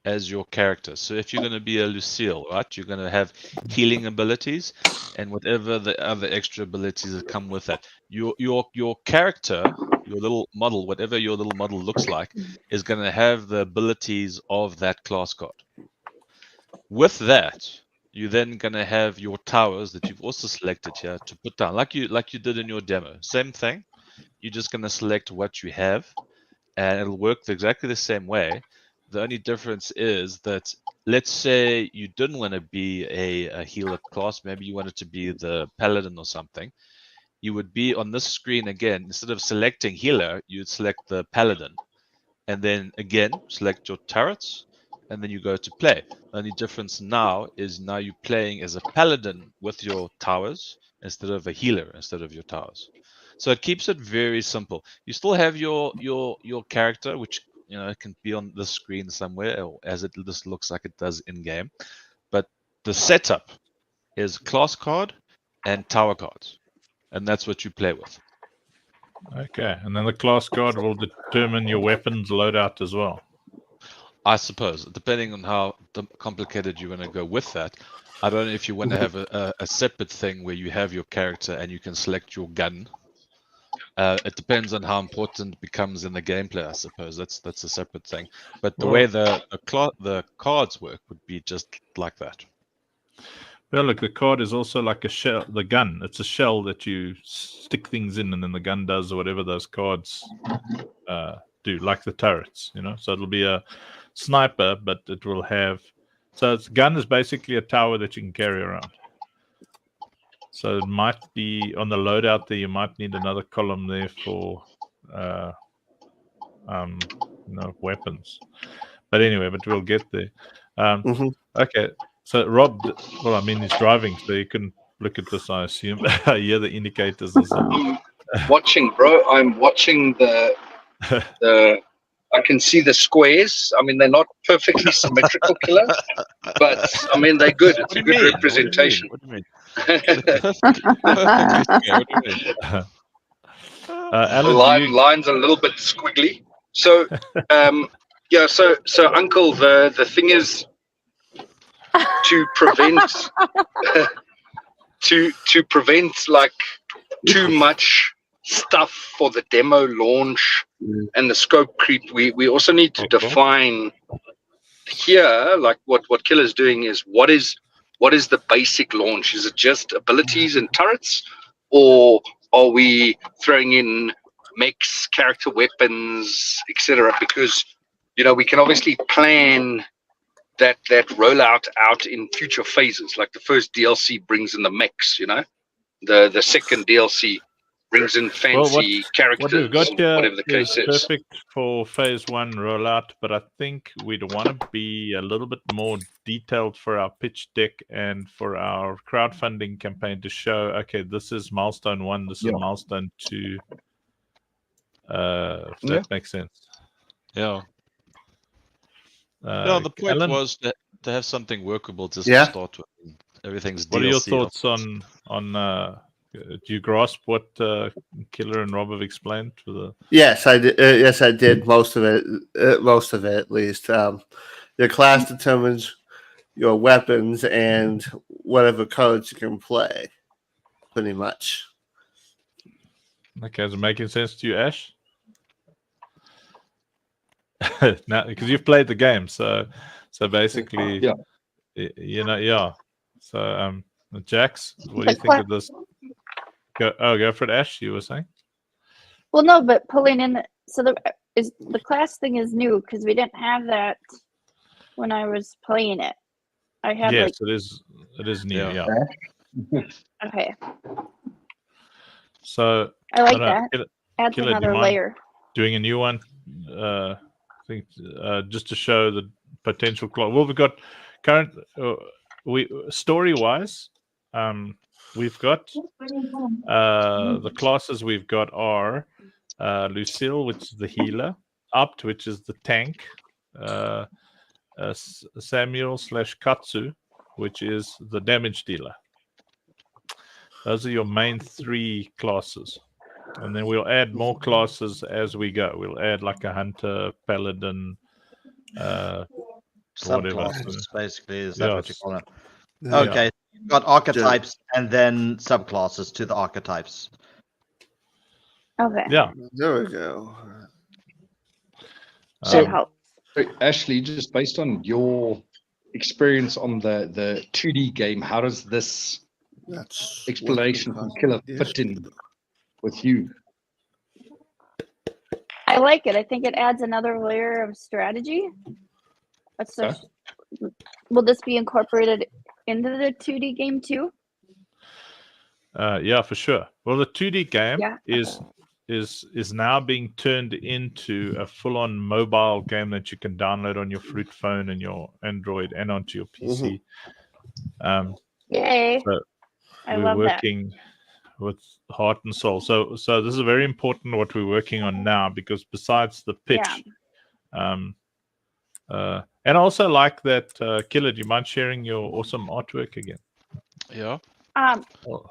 as your character. So if you're going to be a Lucille, right, you're going to have healing abilities and whatever the other extra abilities that come with that. Your character, your little model, whatever your little model looks like, is going to have the abilities of that class card. With that, you're then gonna have your towers that you've also selected here to put down, like you did in your demo. Same thing. You're just gonna select what you have, and it'll work exactly the same way. The only difference is that, let's say you didn't want to be a healer class, maybe you wanted to be the paladin or something. You would be on this screen again. Instead of selecting healer, you'd select the paladin, and then again select your turrets, and then you go to play. The only difference now is now you're playing as a paladin with your towers instead of a healer instead of your towers. So it keeps it very simple. You still have your character, which it can be on the screen somewhere, or as it just looks like it does in game. But the setup is class card and tower cards, and that's what you play with. Okay, and then the class card will determine your weapons loadout as well. I suppose, depending on how complicated you want to go with that. I don't know if you want to have a separate thing where you have your character and you can select your gun. It depends on how important it becomes in the gameplay, I suppose. That's a separate thing. But the way the cards work would be just like that. Well, look, the card is also like a shell. The gun, it's a shell that you stick things in, and then the gun does whatever those cards do, like the turrets. So it'll be a sniper, but it will have. So its gun is basically a tower that you can carry around. So it might be on the loadout there. You might need another column there for, weapons. But anyway, we'll get there. Okay. So Rob, well, I mean, he's driving, so you can look at this. I assume. Yeah, the indicators or something. Watching, bro. I'm watching the. I can see the squares. I mean, they're not perfectly symmetrical, Killer, but I mean they're good. It's a good representation. What do you mean? Alan, Lines are a little bit squiggly. So, So Uncle, the thing is to prevent to prevent like too much stuff for the demo launch and the scope creep. We also need to define here, like what Killer's doing is what is the basic launch? Is it just abilities and turrets, or are we throwing in mechs, character weapons, etc.? Because we can obviously plan that rollout out in future phases. Like the first DLC brings in the mechs, the second DLC brings in fancy characters, what we've got here whatever the case is. Perfect for phase 1 rollout, but I think we'd want to be a little bit more detailed for our pitch deck and for our crowdfunding campaign to show, okay, this is milestone 1, this is milestone 2. If that makes sense. Yeah. The point Alan, was to have something workable just to start with. Everything's DLC. What are your thoughts on do you grasp what Killer and Rob have explained to the? Yes, I did. Yes, I did. Most of it. Most of it, at least. Your class determines your weapons and whatever codes you can play. Pretty much. Okay, is it making sense to you, Ash? Now, because you've played the game, so basically, So, Jax, what do you think of this? Go for it, Ash. You were saying? Well, no, but pulling in the class thing is new because we didn't have that when I was playing it. I had it is new. Yeah. Okay. So I like that. Adds another layer. Doing a new one. I think just to show the potential class. Well, we've got current. Story wise. We've got the classes we've got are Lucille, which is the healer, Abt, which is the tank, Samuel/Katsu, which is the damage dealer. Those are your main 3 classes. And then we'll add more classes as we go. We'll add like a hunter, paladin, subclasses, basically. Is that what you call it? Okay. You've got archetypes and then subclasses to the archetypes. Okay. Yeah. There we go. So, Ashley, just based on your experience on the 2D game, how does this That's explanation from Killer fit in with you? I like it. I think it adds another layer of strategy. Will this be incorporated into the 2D game too? Yeah, for sure. Well, the 2D game Yeah. is now being turned into a full-on mobile game that you can download on your Fruit phone and your Android and onto your PC. Yay! So I we're love that. working with heart and soul. So this is very important what we're working on now, because besides the pitch, and I also like that. Killer, do you mind sharing your awesome artwork again? Yeah.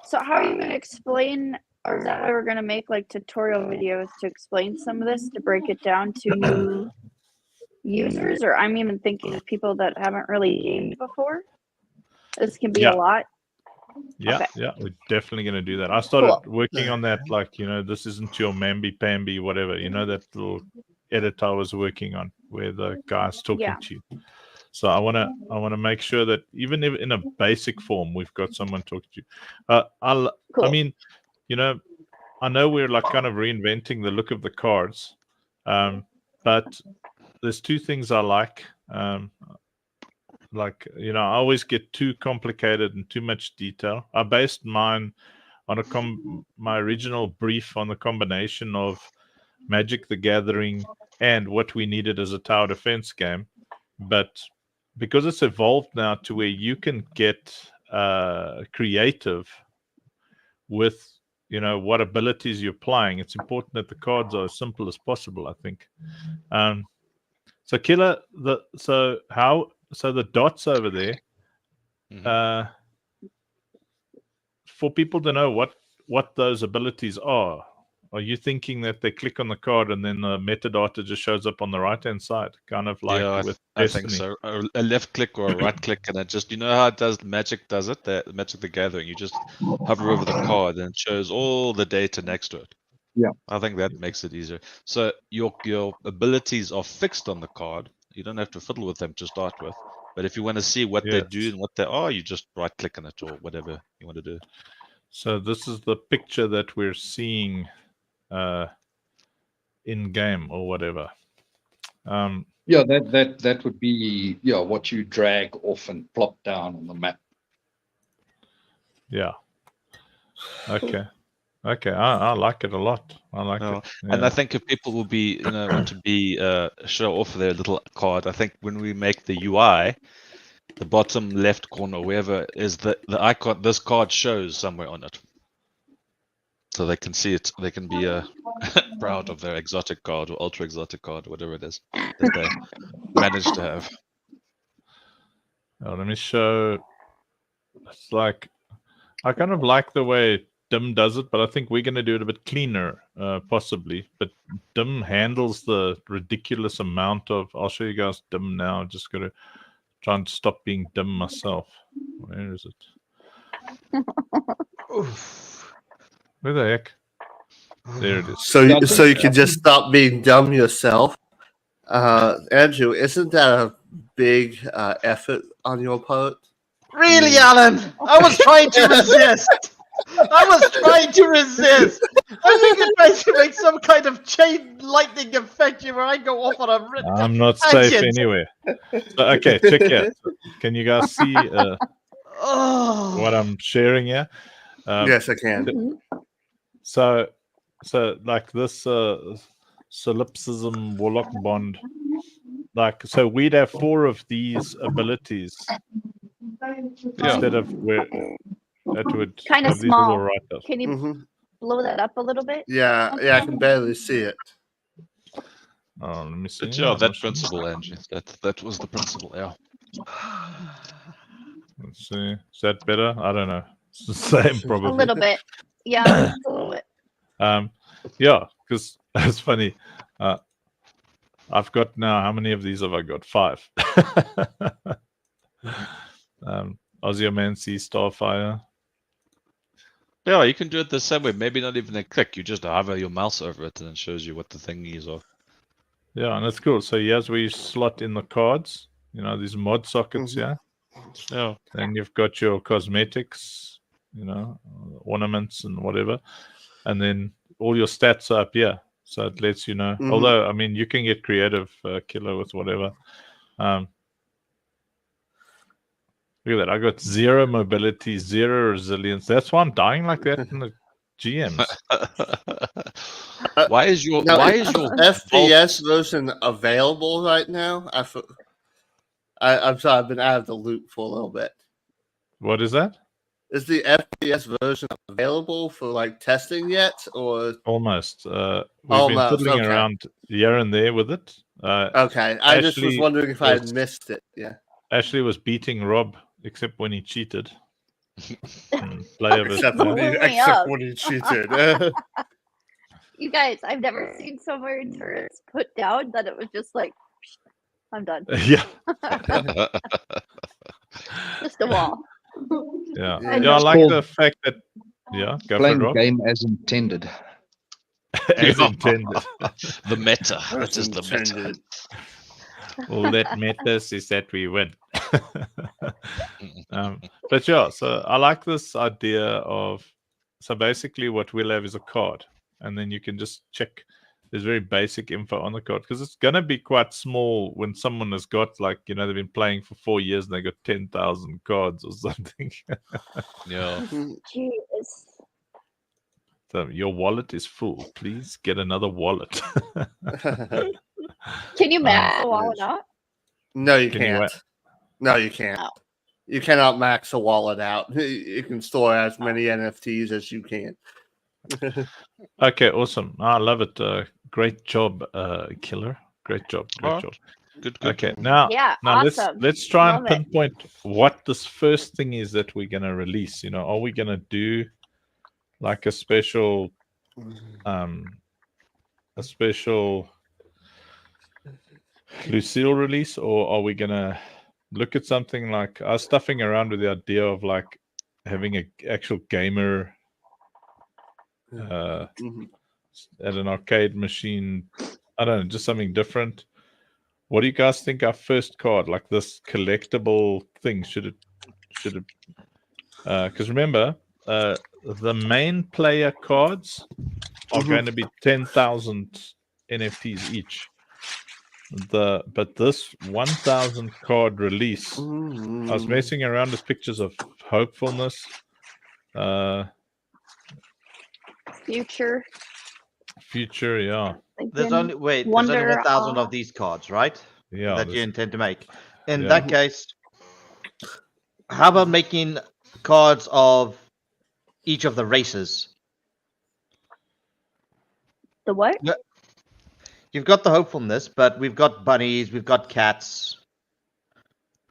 So how are you gonna explain, or is that why we're gonna make like tutorial videos to explain some of this, to break it down to users? Or I'm even thinking of people that haven't really gamed before. This can be a lot. Yeah, Okay. yeah, we're definitely going to do that. I started Cool. working on that, like, this isn't your mamby-pamby, whatever, that little edit I was working on where the guy's talking to you. So I want to make sure that even if in a basic form, we've got someone talking to you. Cool. I mean, I know we're like kind of reinventing the look of the cards, but there's two things I like. I always get too complicated and too much detail. I based mine on my original brief on the combination of Magic the Gathering and what we needed as a tower defense game. But because it's evolved now to where you can get creative with, what abilities you're playing, it's important that the cards are as simple as possible, I think. So Killer, the dots over there, for people to know what those abilities are you thinking that they click on the card and then the metadata just shows up on the right-hand side, kind of like with I Destiny? think so. A left click or a right click, and it just, how it does Magic does it, the Magic the Gathering. You just hover over the card and it shows all the data next to it. Yeah. I think that makes it easier. So your abilities are fixed on the card. You don't have to fiddle with them to start with. But if you want to see what they do and what they are, you just right click on it or whatever you want to do. So this is the picture that we're seeing in game or whatever. That would be what you drag off and plop down on the map. Yeah. Okay. I like it a lot. I like it. Yeah. And I think if people will be, want to be show off their little card, I think when we make the UI, the bottom left corner, wherever is the icon, this card shows somewhere on it, so they can see it. They can be proud of their exotic card or ultra exotic card, whatever it is that they managed to have. Let me show. It's like, I kind of like the way Dim does it, but I think we're going to do it a bit cleaner, possibly. But Dim handles the ridiculous amount of. I'll show you guys Dim now. Just got to try and stop being dim myself. Where is it? Where the heck? There it is. So you can just stop being dumb yourself. Andrew, isn't that a big effort on your part? Really, Alan? I was trying to resist. I think you're trying to make some kind of chain lightning effect where I go off on a I'm not safe anywhere. So, okay, check it out. Can you guys see what I'm sharing here? Yes, I can. So like this solipsism warlock bond, so we'd have 4 of these abilities instead of where that would kind of have these little small. write-ups. Can you blow that up a little bit? Yeah, I can barely see it. Oh, let me see. But yeah, that principle, Angie. That was the principle. Yeah. Let's see. Is that better? I don't know. It's the same, probably. A little bit. Yeah, a little bit. Yeah, because it's funny. I've got now. How many of these have I got? 5. Ozymancy, Starfire. Yeah, you can do it the same way. Maybe not even a click. You just hover your mouse over it and it shows you what the thingies are. Yeah, and it's cool. So here's where you slot in the cards. You know, these mod sockets Mhm. here. Yeah. Then you've got your cosmetics, you know, ornaments and whatever. And then all your stats are up here. So it lets you know. Mhm. Although, I mean, you can get creative, Killer, with whatever. Look at that. I got 0 mobility, 0 resilience. That's why I'm dying like that in the GMs. Why is your Now, why is is your FPS version available right now? I'm sorry, I've been out of the loop for a little bit. What is that? Is the FPS version available for like testing yet, or Almost. We've been Almost, fiddling okay. around here and there with it. okay? I just was Ashley wondering if I had was- missed it. Yeah. Ashley was beating Rob, except when he cheated. Player versus Except player. when he, Blew me except up. when he cheated. You guys, I've never seen so many turrets put down that it was just like, I'm done. Yeah. Just a wall. Yeah. Yeah. Yeah, I like Called the fact that, yeah, go for it, Playing the Rob. game as intended. As intended. the meta? As That is the meta. intended. All that matters is that we win. But yeah, so I like this idea of, so basically what we'll have is a card, and then you can just check. There's very basic info on the card because it's going to be quite small when someone has got, like, you know, they've been playing for 4 years and they got 10,000 cards or something. Yeah. Jeez. So your wallet is full. Please get another wallet. Can you max Um, the wallet out? No, you Can you can't. No, you can't. Oh. You cannot max a wallet out. You can store as many NFTs as you can. Okay, awesome. I love it. Great job, Killer. Great job. Great Alright. job. Good. Good. Okay, now Yeah, now awesome. let's try and Love it. pinpoint what this first thing is that we're gonna release. You know, are we gonna do like a special Lucille release, or are we gonna look at something like, I was stuffing around with the idea of like having a actual gamer Mhm. at an arcade machine. I don't know, just something different. What do you guys think our first card, like this collectible thing, should it because remember, the main player cards are going to be 10,000 NFTs each. But this 1,000 card release, I was messing around with pictures of hopefulness, Future. yeah. There's only there's only Wonder, 1,000 of these cards, right? Yeah, that you this- intend to make. In Yeah. that case, how about making cards of each of the races? The what? You've got the hopefulness, but we've got bunnies, we've got cats.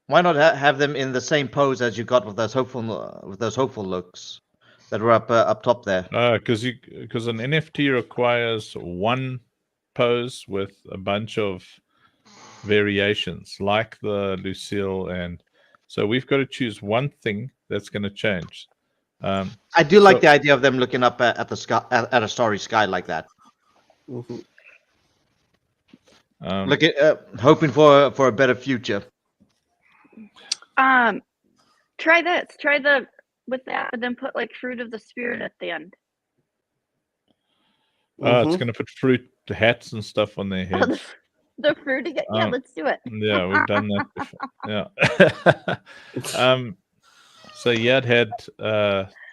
Why not have them in the same pose as you got with those hopeful looks that were up top there? because an NFT requires one pose with a bunch of variations, like the Lucille, and so we've got to choose one thing that's going to change. I do like so- the idea of them looking up at the sky, at a starry sky like that. Mhm. Look at hoping for a better future. Try this. Try the with that, but then put like fruit of the spirit at the end. It's going to put fruit hats and stuff on their heads. The fruit again. Yeah, let's do it. Yeah, we've done that before. Yeah. So Yad had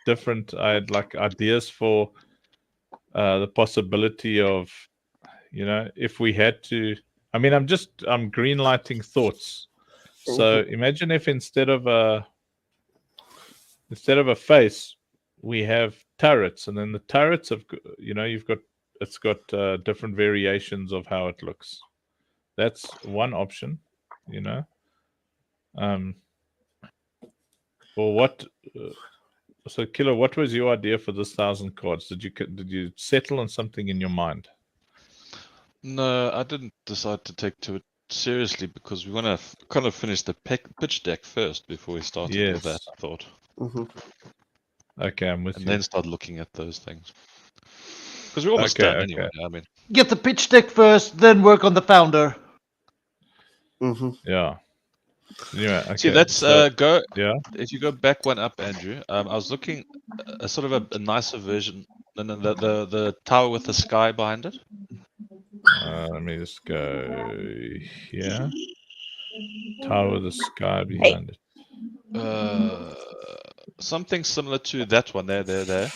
different, I had like ideas for the possibility of, you know, if we had to, I mean, I'm green lighting thoughts. So imagine if instead of a face, we have turrets, and then the turrets have, you know, it's got different variations of how it looks. That's one option, you know. Or what? So, Killer, what was your idea for this 1,000 cards? Did you settle on something in your mind? No, I didn't decide to take to it seriously because we want to kind of finish the pitch deck first before we started with that Yes. thought, Okay, I'm with and you. then start looking at those things. Because we're almost Okay, done okay. anyway. I mean, Get the pitch deck first, then work on the founder. Yeah. Yeah. Okay. See, let's so, go. yeah. If you go back one up, Andrew, I was looking a sort of a nicer version than the tower with the sky behind it. Let me just go here. Tower with the sky behind it. Something similar to that one there. This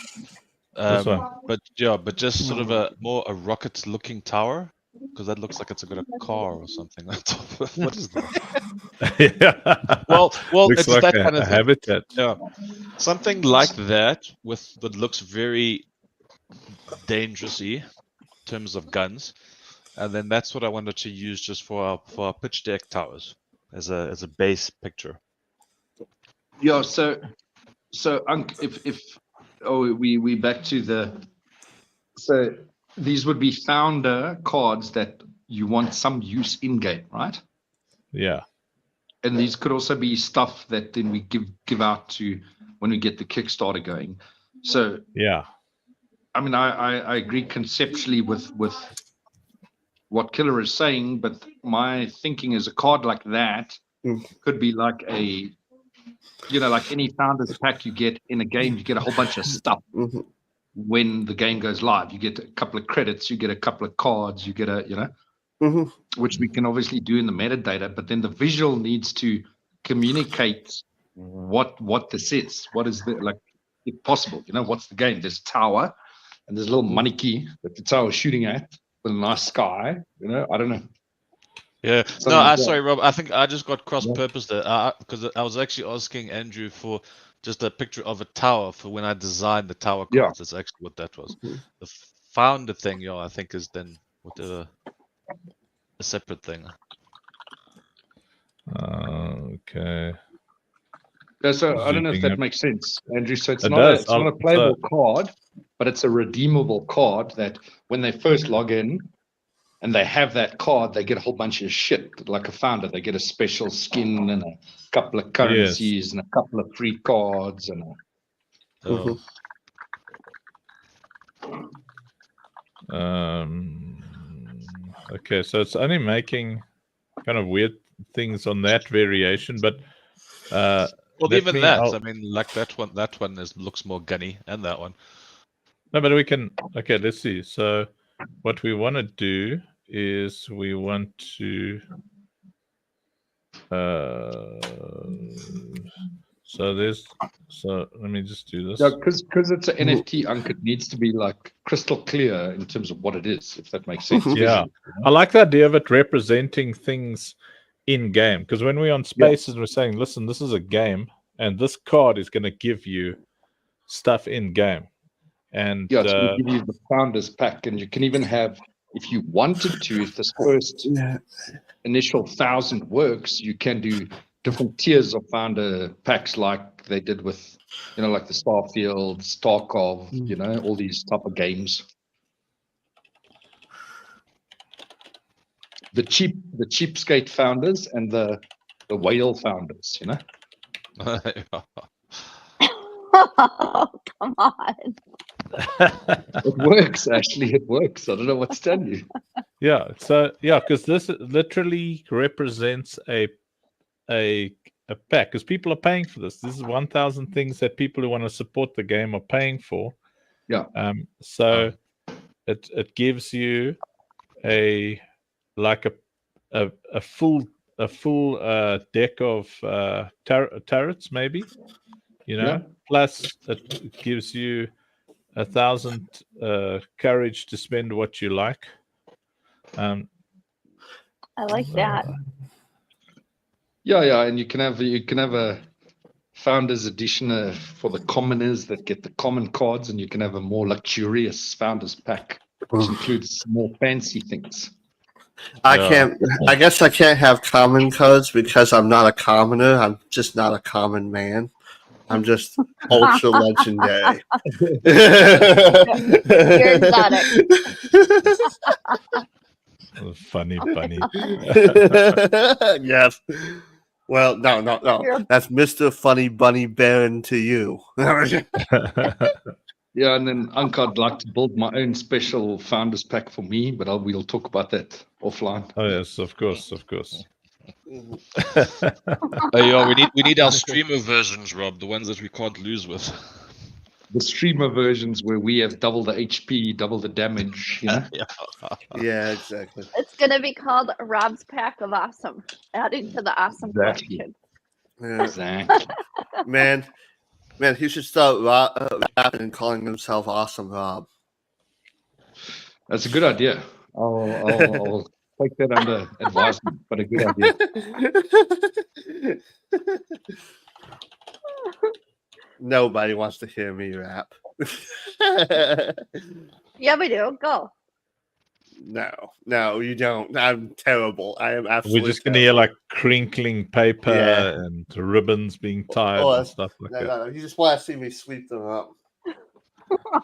one. But yeah, but just sort of a rocket-looking tower, because that looks like it's got a car or something on top of. What is that? Yeah. Well, Looks it's like that a, kind of a thing. habitat. Yeah, something like that with what looks very dangerous-y in terms of guns, and then that's what I wanted to use just for our pitch deck towers as a base picture. Yeah, so if we back to the, so these would be founder cards that you want some use in game, right? Yeah. And these could also be stuff that then we give out to when we get the Kickstarter going. So Yeah. I mean, I agree conceptually with what Killer is saying, but my thinking is a card like that could be like a, like any founders pack you get in a game, you get a whole bunch of stuff. When the game goes live, you get a couple of credits, you get a couple of cards, you get which we can obviously do in the metadata, but then the visual needs to communicate what this is. What is the, like, if possible, what's the game? There's a tower and there's a little money key that the tower is shooting at with a nice sky, I don't know. Yeah, Something like that. sorry, Rob. I think I just got cross-purposed there because I was actually asking Andrew for just a picture of a tower for when I designed the tower cards. Yeah. That's actually what that was. The founder thing, I think is then whatever a separate thing. Okay. Yeah, so I don't know if Zooming that up. makes sense, Andrew. So it's It not does. it's not a playable card, but it's a redeemable card that when they first log in and they have that card, they get a whole bunch of shit. Like a founder, they get a special skin and a couple of currencies and a couple of free cards and Okay, so it's only making kind of weird things on that variation, but Well, let even me- that, I'll- I mean, like that one looks more gunny, and that one. no, but we can. Okay, let's see. So what we want to do is we want to. So let me just do this. yeah, because it's an NFT, it needs to be like crystal clear in terms of what it is, if that makes sense. Yeah, I like the idea of it representing things in game, because when we're on Spaces, we're saying, listen, this is a game, and this card is going to give you stuff in game. And Yeah, it's going to give you the founders pack, and you can even have, if you wanted to, if this first initial 1,000 works, you can do different tiers of founder packs, like they did with, like the Starfield, Starkov, all these type of games. The cheapskate founders and the whale founders, Oh, come on. It works, actually. It works. I don't know what to tell you. Yeah. So because this literally represents a pack, because people are paying for this. This is 1,000 things that people who want to support the game are paying for. Yeah. So it gives you a full deck of turrets, maybe. Plus it gives you 1,000 courage to spend what you like. I like that. Yeah, and you can have a founders edition for the commoners that get the common cards, and you can have a more luxurious founders pack, which includes more fancy things. I guess I can't have common cards because I'm not a commoner. I'm just not a common man. I'm just ultra legendary. You're exotic. Funny bunny. Yes. Well, no. That's Mr. Funny Bunny Baron to you. Yeah, and then I'd like to build my own special founders pack for me, but we'll talk about that offline. Oh yes, of course. Yeah, we need our streamer versions, Rob, the ones that we can't lose with. The streamer versions where we have double the HP, double the damage, you know? Yeah, exactly. It's gonna be called Rob's Pack of Awesome, adding to the awesome Exactly. collection. Yeah. Exactly. Man, he should start rapping and calling himself Awesome Rob. That's a good idea. I'll take that under advisement, but a good idea. Nobody wants to hear me rap. Yeah, we do. Go. No, you don't. I'm terrible. I am absolutely. We're just going to hear like crinkling paper Yeah. and ribbons being tied and stuff like that. No. You just want to see me sweep them up.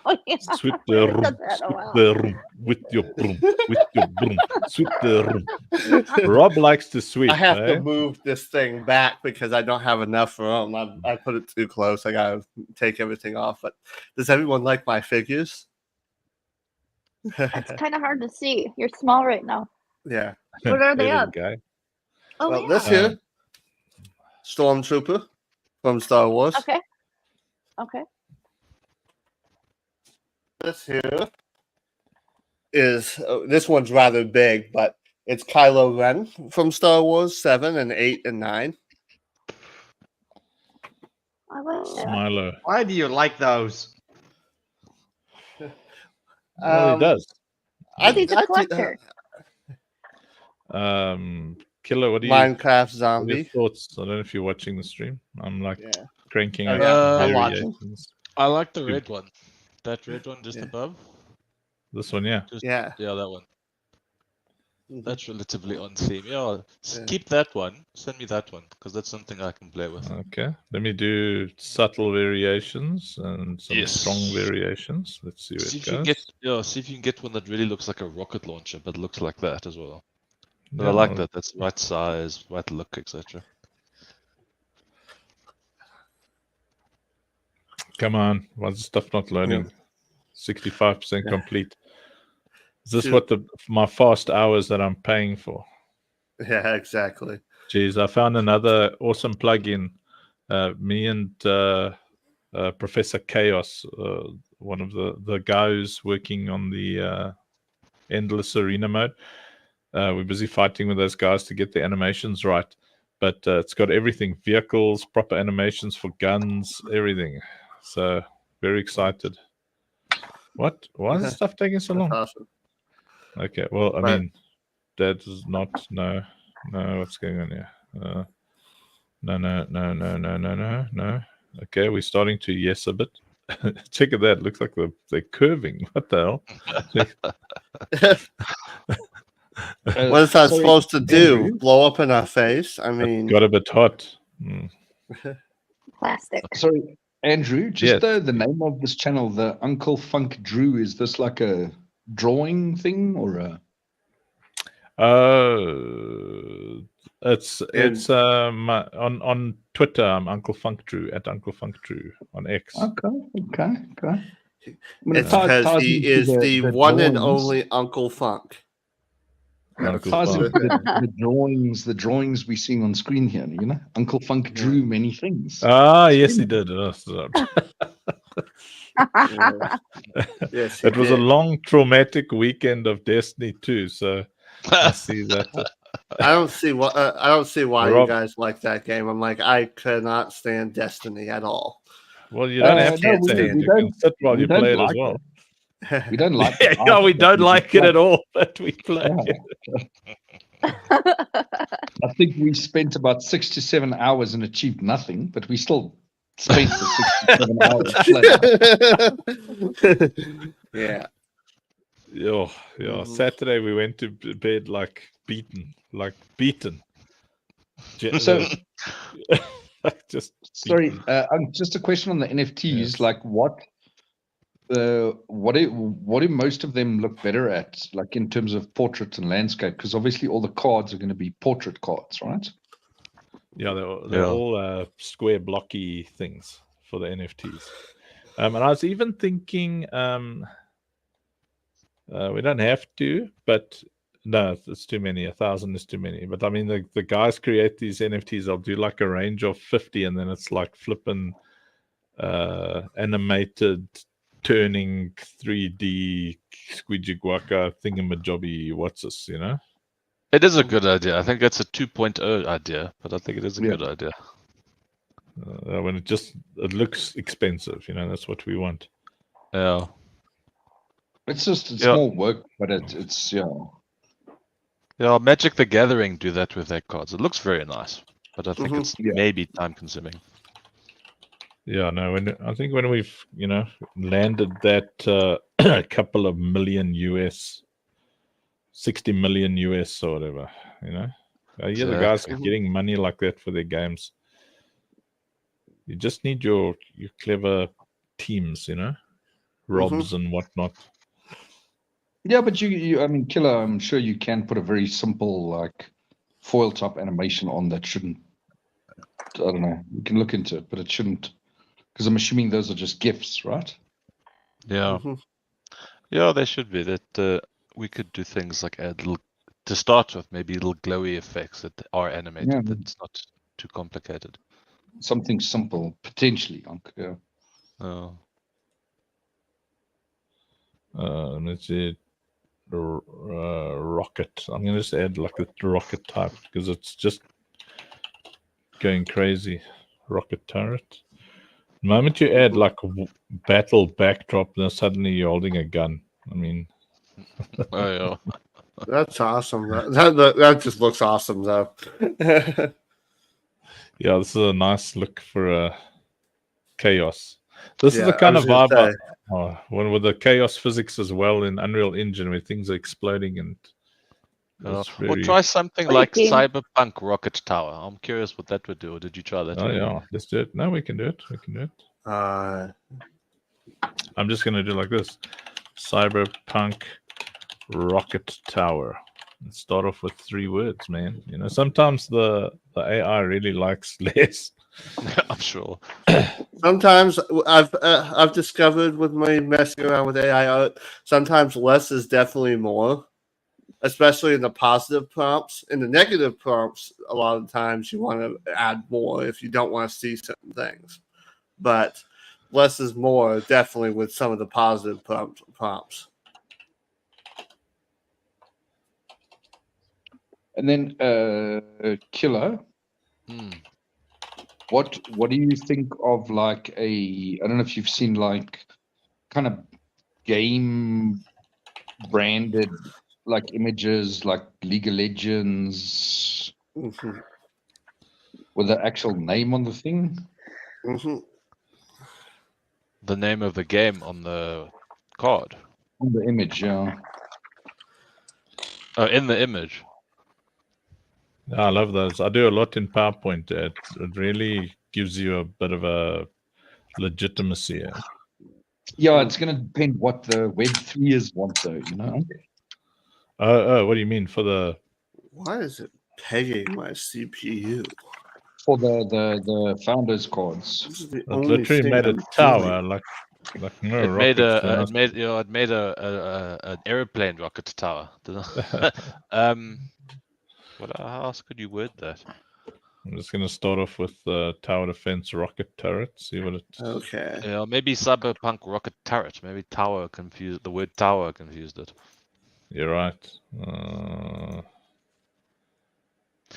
Oh, yeah. Sweep We the haven't room, done that in a sweep while. the room with your broom, sweep the room. Rob likes to sweep. I have eh? to move this thing back because I don't have enough room. I put it too close. I gotta take everything off. But does everyone like my figures? It's kind of hard to see. You're small right now. Yeah. What are they Hey, little up? guy. Oh, Well, yeah. this here, Stormtrooper from Star Wars. Okay. Okay. This here is this one's rather big, but it's Kylo Ren from Star Wars 7 and 8 and 9. I like that. Milo. Why do you like those? Well, he does. He's a collector. Killer, what do you? Minecraft What are your Zombie. thoughts? I don't know if you're watching the stream. I'm like Yeah. cranking Oh, out yeah, I'm watching. variations. I like the red one. That red one just Yeah. above. This one, yeah. Yeah. Yeah, that one. Mhm. That's relatively on theme. Yeah, Yeah. keep that one. Send me that one because that's something I can play with. Okay. Let me do subtle variations and some Yes. strong variations. Let's see where See it if you goes. can get see if you can get one that really looks like a rocket launcher, but looks like that as well. But Yeah, I like well, that. That's right size, right look, etc. Come on. Why is the stuff not loading? 65% Yeah. complete. Is this Shoot. what my fast hours that I'm paying for? Yeah, exactly. Geez, I found another awesome plugin. Me and Professor Chaos, one of the guys working on the Endless Arena mode. We're busy fighting with those guys to get the animations right. But it's got everything, vehicles, proper animations for guns, everything. So very excited. What? Why is this stuff taking so long? Awesome. Okay, well, I Right. mean, that is not no. What's going on here? No. Okay, we're starting to yes a bit. Check at that. Looks like they're curving. What the hell? What is that sorry, supposed to do? Andrew? Blow up in our face? I mean, Got a bit hot. Mm. Plastic. Sorry, Andrew, just Yes. the name of this channel, the Uncle Funk Drew, is this like a drawing thing or a It's on Twitter. I'm Uncle Funk Drew at Uncle Funk Drew on X. okay. I mean, it's because he into is the one and drawings. only Uncle Funk. It Uncle ties into Funk. the drawings we're seeing on screen here, you know? Uncle Funk drew many things. Ah, yes, he did. Oh, so- Yes, he it was a did. long traumatic weekend of Destiny 2, so I see that. I don't see why Rob- you guys like that game. I'm like, I could not stand Destiny at all. Well, you don't have to no, we- stand. we You can sit while we you don't play it as like well. We don't like yeah, it. yeah, we don't like it Yeah. at all, but we play it. I think we spent about 6 to 7 hours and achieved nothing, but we still spent the 6 to 7 hours playing. Yeah. Yeah. Mhm. Saturday we went to bed like beaten. So- just Sorry, beaten. just a question on the NFTs. Yes. Like, what do most of them look better at? Like in terms of portrait and landscape, because obviously all the cards are going to be portrait cards, right? Yeah, they're Yeah. all square blocky things for the NFTs. And I was even thinking we don't have to, but No, it's too many. 1,000 is too many. But I mean, the guys create these NFTs. They'll do like a range of 50, and then it's like flipping animated, turning 3D squeegee guaca thingamajobby. What's this? You know? It is a good idea. I think it's a 2.0 idea, but I think it is a good idea. When it looks expensive, you know, that's what we want. Yeah. It's more work, but it's Yeah, Magic the Gathering do that with their cards. It looks very nice, but I think it's maybe time consuming. Yeah, no. I think when we've landed that a couple of million US, 60 million US or whatever, you know, the guys are getting money like that for their games. You just need your clever teams, you know, Robs and whatnot. Yeah, but I mean, Killer, I'm sure you can put a very simple like foil top animation on that shouldn't. I don't know. You can look into it, but it shouldn't, because I'm assuming those are just GIFs, right? Yeah. Yeah, they should be. That we could do things like add little, to start with, maybe little glowy effects that are animated. Yeah. That's not too complicated. Something simple, potentially. Yeah. Let's see. Rocket. I'm gonna just add like a rocket type because it's just going crazy. Rocket turret. The moment you add like a battle backdrop, then suddenly you're holding a gun. I mean, oh yeah, that's awesome. That just looks awesome though. Yeah, this is a nice look for chaos. This is the kind of vibe when with the chaos physics as well in Unreal Engine, where things are exploding and. Or try something like Cyberpunk Rocket Tower. I'm curious what that would do. Or did you try that? Oh yeah, let's do it. No, we can do it. We can do it. I'm just gonna do like this: Cyberpunk Rocket Tower. Let's start off with 3 words, man. You know, sometimes the AI really likes less. I'm sure. Sometimes I've discovered with my messing around with AI art, sometimes less is definitely more. Especially in the positive prompts. In the negative prompts, a lot of times you want to add more if you don't want to see certain things. But less is more, definitely with some of the positive prompts. And then, Killer, what do you think of like I don't know if you've seen like kind of game branded like images like League of Legends with the actual name on the thing? The name of the game on the card? On the image, yeah. Oh, in the image. I love those. I do a lot in PowerPoint. It really gives you a bit of a legitimacy. Yeah, it's going to depend what the Web3ers want though, you know? Oh, what do you mean for the? Why is it pegging my CPU? For the founders cards. It literally made a tower like no it made rockets. it made an airplane rocket tower. How else could you word that? I'm just gonna start off with tower defense rocket turret. See what it's. Okay. Yeah, maybe Cyberpunk rocket turret. Maybe tower confused. The word tower confused it. You're right.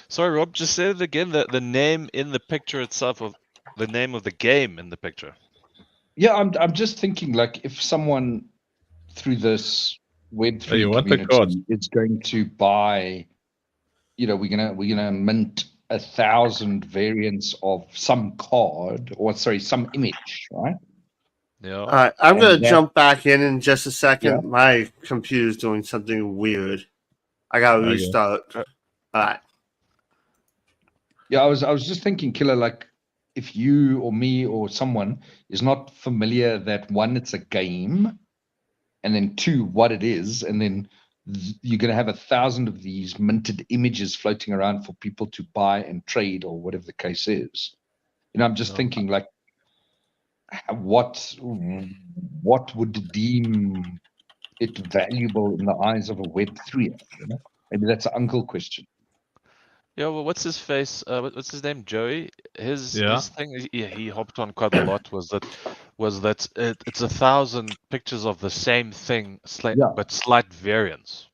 Sorry, Rob. Just say it again. The name in the picture itself of the name of the game in the picture. Yeah, I'm just thinking like if someone through this Web3 community is going to buy, you know, we're gonna mint 1,000 variants of some card or some image, right? Yeah. All right, I'm going to jump back in just a second. Yeah. My computer's doing something weird. I got to restart. All right. Yeah, I was just thinking, Killer, like if you or me or someone is not familiar that 1, it's a game, and then 2, what it is, and then you're going to have 1,000 of these minted images floating around for people to buy and trade or whatever the case is. You know, I'm just thinking like, what would deem it valuable in the eyes of a Web3? You know? Maybe that's an uncle question. Yeah, well, what's his face? What's his name? Joey. His thing. He hopped on quite a lot. Was that it's 1,000 pictures of the same thing, but slight variants.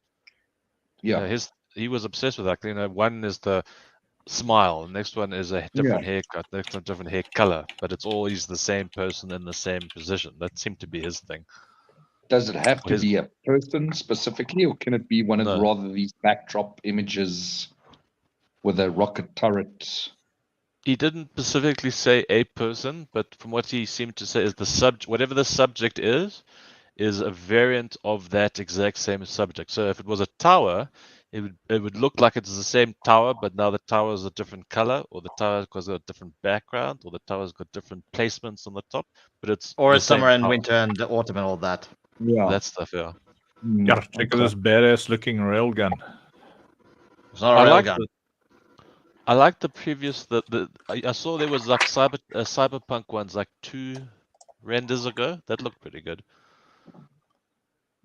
Yeah. He was obsessed with that. You know, one is the smile, the next one is a different haircut, next one different hair color, but it's always the same person in the same position. That seemed to be his thing. Does it have to be a person specifically, or can it be one of No. rather these backdrop images with a rocket turret? He didn't specifically say a person, but from what he seemed to say is whatever the subject is a variant of that exact same subject. So if it was a tower, it would look like it's the same tower, but now the tower is a different color, or the tower has got a different background, or the tower's got different placements on the top. But it's Or the summer same and tower. winter and autumn and all that. Yeah. That stuff, yeah. Yeah, check out this badass looking railgun. It's not a railgun. I like the previous. I saw there was like cyberpunk ones like 2 renders ago. That looked pretty good.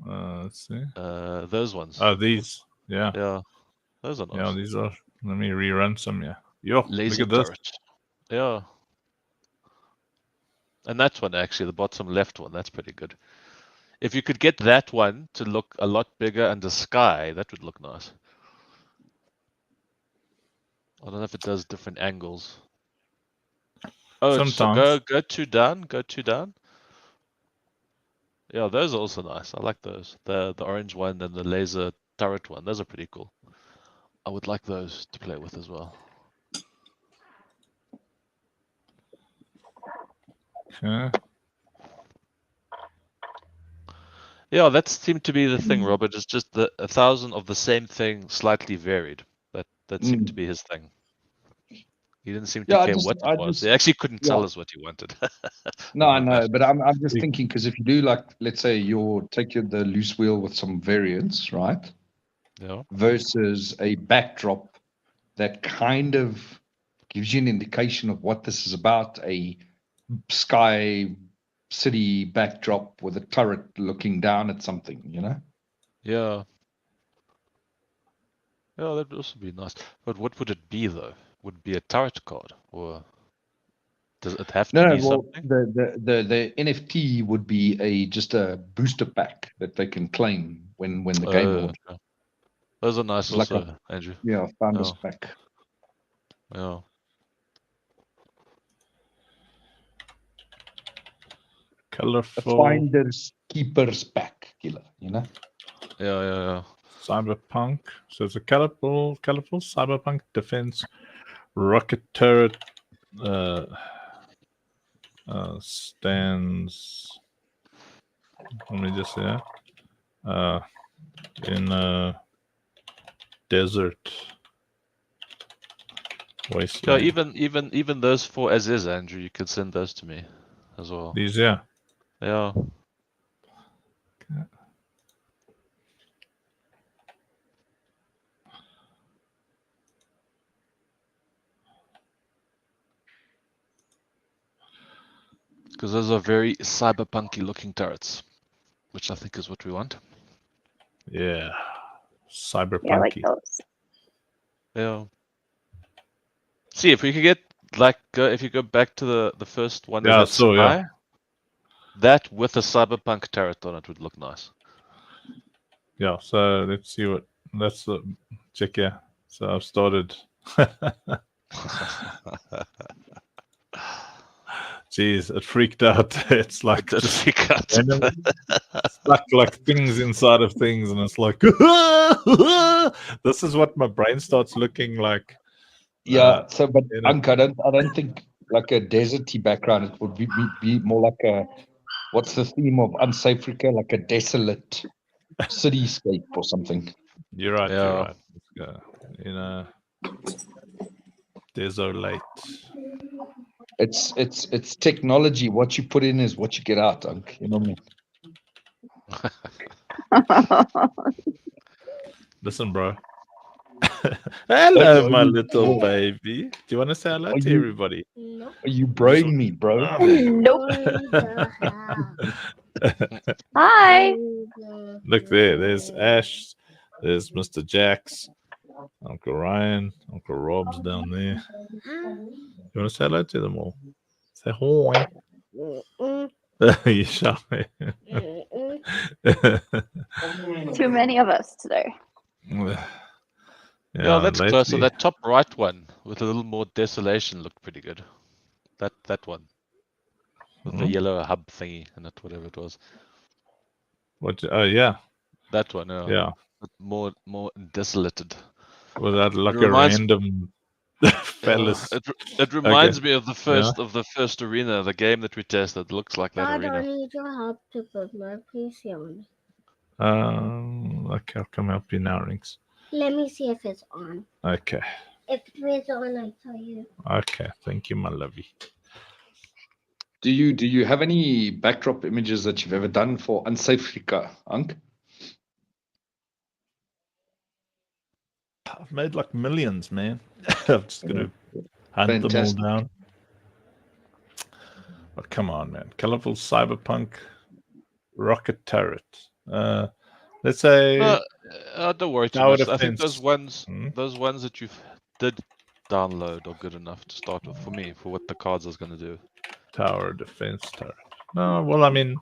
Let's see. Those ones. Oh, these. Yeah. Yeah. Those are nice. Yeah, these are. Let me rerun some. Yeah. Yo, Laser look at this. turret. Yeah. And that one actually, the bottom left one, that's pretty good. If you could get that one to look a lot bigger under sky, that would look nice. I don't know if it does different angles. Oh, sometimes. Go 2 down. Go 2 down. Yeah, those are also nice. I like those. The orange one and the laser turret one. Those are pretty cool. I would like those to play with as well. Okay. Yeah, that seemed to be the thing, Robert. It's just 1,000 of the same thing, slightly varied. That seemed to be his thing. He didn't seem to care what it was. He actually couldn't tell us what he wanted. No, I know, but I'm just thinking, because if you do, like, let's say take the loose wheel with some variants, right? Yeah. Versus a backdrop that kind of gives you an indication of what this is about, a sky city backdrop with a turret looking down at something, you know? Yeah. Yeah, that would also be nice. But what would it be, though? Would it be a turret card, or does it have to be something? The NFT would be just a booster pack that they can claim when the game launches. Okay. Those are nice It's also, Andrew. Yeah, founders pack. Yeah. Colorful. A finder's keeper's pack, killer, you know? Yeah. Cyberpunk. So it's a colorful cyberpunk defense rocket turret stands. Let me just say in a desert wasteland. Yeah, even those 4 as is, Andrew, you could send those to me as well. These, yeah. Yeah. Okay. Because those are very cyberpunky looking turrets, which I think is what we want. Yeah. Cyberpunky. Yeah, I like those. Yeah. See, if we could get if you go back to the first one, yeah, so yeah, that with a cyberpunk turret on it would look nice. Yeah. So let's see what that's the check. Yeah. So I've started. Jeez, it freaked out. It's like it's like things inside of things, and it's like this is what my brain starts looking like. Yeah. So, but Anka, I don't think like a deserty background. It would be more like a what's the theme of Unsafrica? Like a desolate cityscape or something. You're right. Yeah. You're right. Let's go. In a desolate. It's technology. What you put in is what you get out, Unc. You know what I mean? Listen, bro. Hello, my little baby. Do you want to say hello to everybody? No. Are you broing me, bro? Nope. Hi. Look there. There's Ash. There's Mr. Jax, Uncle Ryan, Uncle Rob's down there. You want to say hello to them all? Say hi. You shy. Too many of us today. Yeah, that's close. So lately- that top right one with a little more desolation looked pretty good. That one with the Mhm. yellow hub thingy and that whatever it was. What? Oh yeah, That one, yeah. more desolated. Was that like a reminds- random fellas? It reminds me of the first arena, the game that we tested. Looks like that Dad, I arena. need your help to put my PC on. Okay, I'll come help you now, Rings. Let me see if it's on. Okay, If it's on, I tell you. okay. Thank you, my lovey. Do you have any backdrop images that you've ever done for Unsafrika, Unk? I've made like millions, man. I'm just gonna hunt Fantastic. them all down. But come on, man. Colorful cyberpunk rocket turret. Let's say Don't worry too Tower much. I think defense. those ones that you did download are good enough to start with for me, for what the cards is going to do. tower defense turret. No, well, I mean,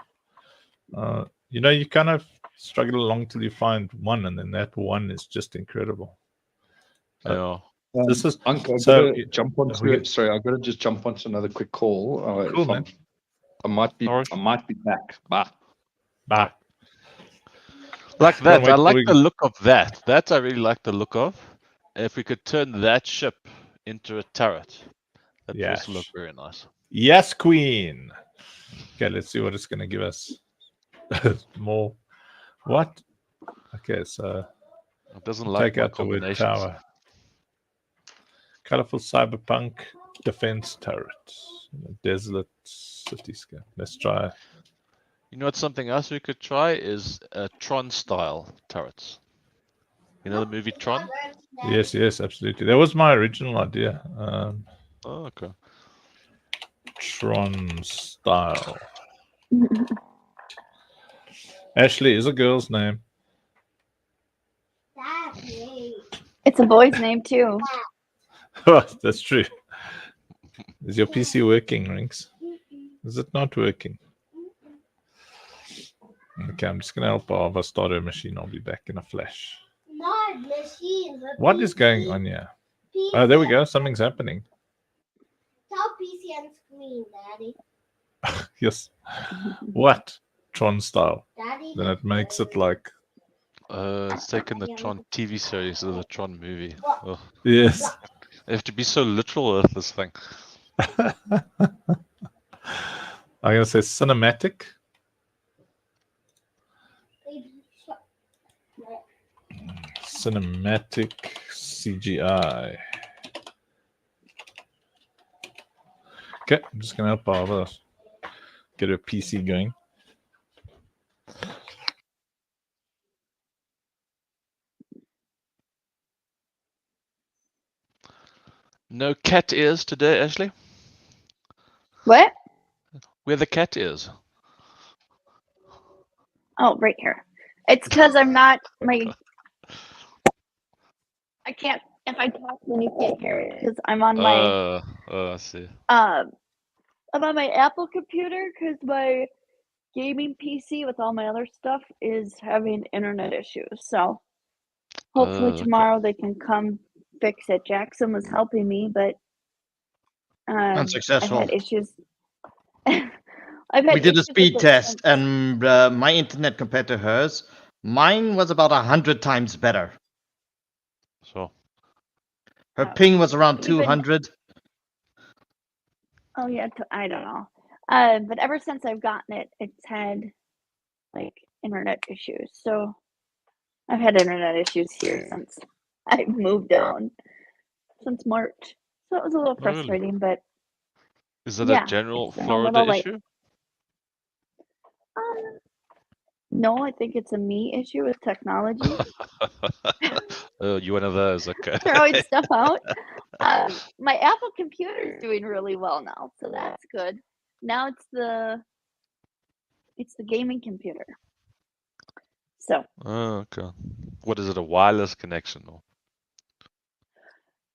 you kind of struggle along till you find one, and then that one is just incredible. Yeah. This is Unk, I've so- got to jump onto we- it. Sorry, I've got to just jump onto another quick call. Cool, if man. I might be Alright. back. Bye. Bah. Like Can't that. wait I till like we- the look of that. That I really like the look of. If we could turn that ship into a turret, that would also look Yes. very nice. Yes, Queen. Okay, let's see what it's going to give us. More. What? Okay, so It doesn't like take my out the word combinations. tower. Colorful cyberpunk defense turret. Desolate cityscape. Let's try. You know what? Something else we could try is Tron style turrets. You know the movie Tron? Yes, absolutely. That was my original idea. Oh, okay. Tron style. Ashley is a girl's name. It's a boy's name too. That's true. Is your PC working, Rinks? Is it not working? Okay, I'm just gonna help Ava start her machine. I'll be back in a flash. Not machines. What is going on here? Oh, there we go. Something's happening. Tell PC on screen, Daddy. Yes. What? Tron style. Daddy. Then it makes it like It's taken the Tron TV series or the Tron movie. Oh, yes. they have to be so literal with this thing. I'm gonna say cinematic. Cinematic CGI. Okay, I'm just gonna help Ava get her PC going. No cat ears today, Ashley? What? Where the cat is? Oh, right here. It's because I'm not my. I can't. If I talk, then you can't hear it because I'm on my. I see. I'm on my Apple computer because my gaming PC with all my other stuff is having internet issues. So hopefully Okay. tomorrow they can come fix it. Jackson was helping me, but I've Unsuccessful. had issues. I've had We did a issues with speed it test, since- and my internet compared to hers, mine was about 100 times better. So Her Oh. ping was around Even- 200. Oh yeah, I don't know. But ever since I've gotten it, it's had like internet issues. So I've had internet issues here since I've moved down since March. So it was a little Really? frustrating, but is it Yeah, a general it's been a Florida little late. issue? no, I think it's a me issue with technology. Oh, you one of those? Okay. Throwing stuff out. My Apple computer is doing really well now, so that's good. Now it's the gaming computer. So Oh, okay. What is it? A wireless connection? Or?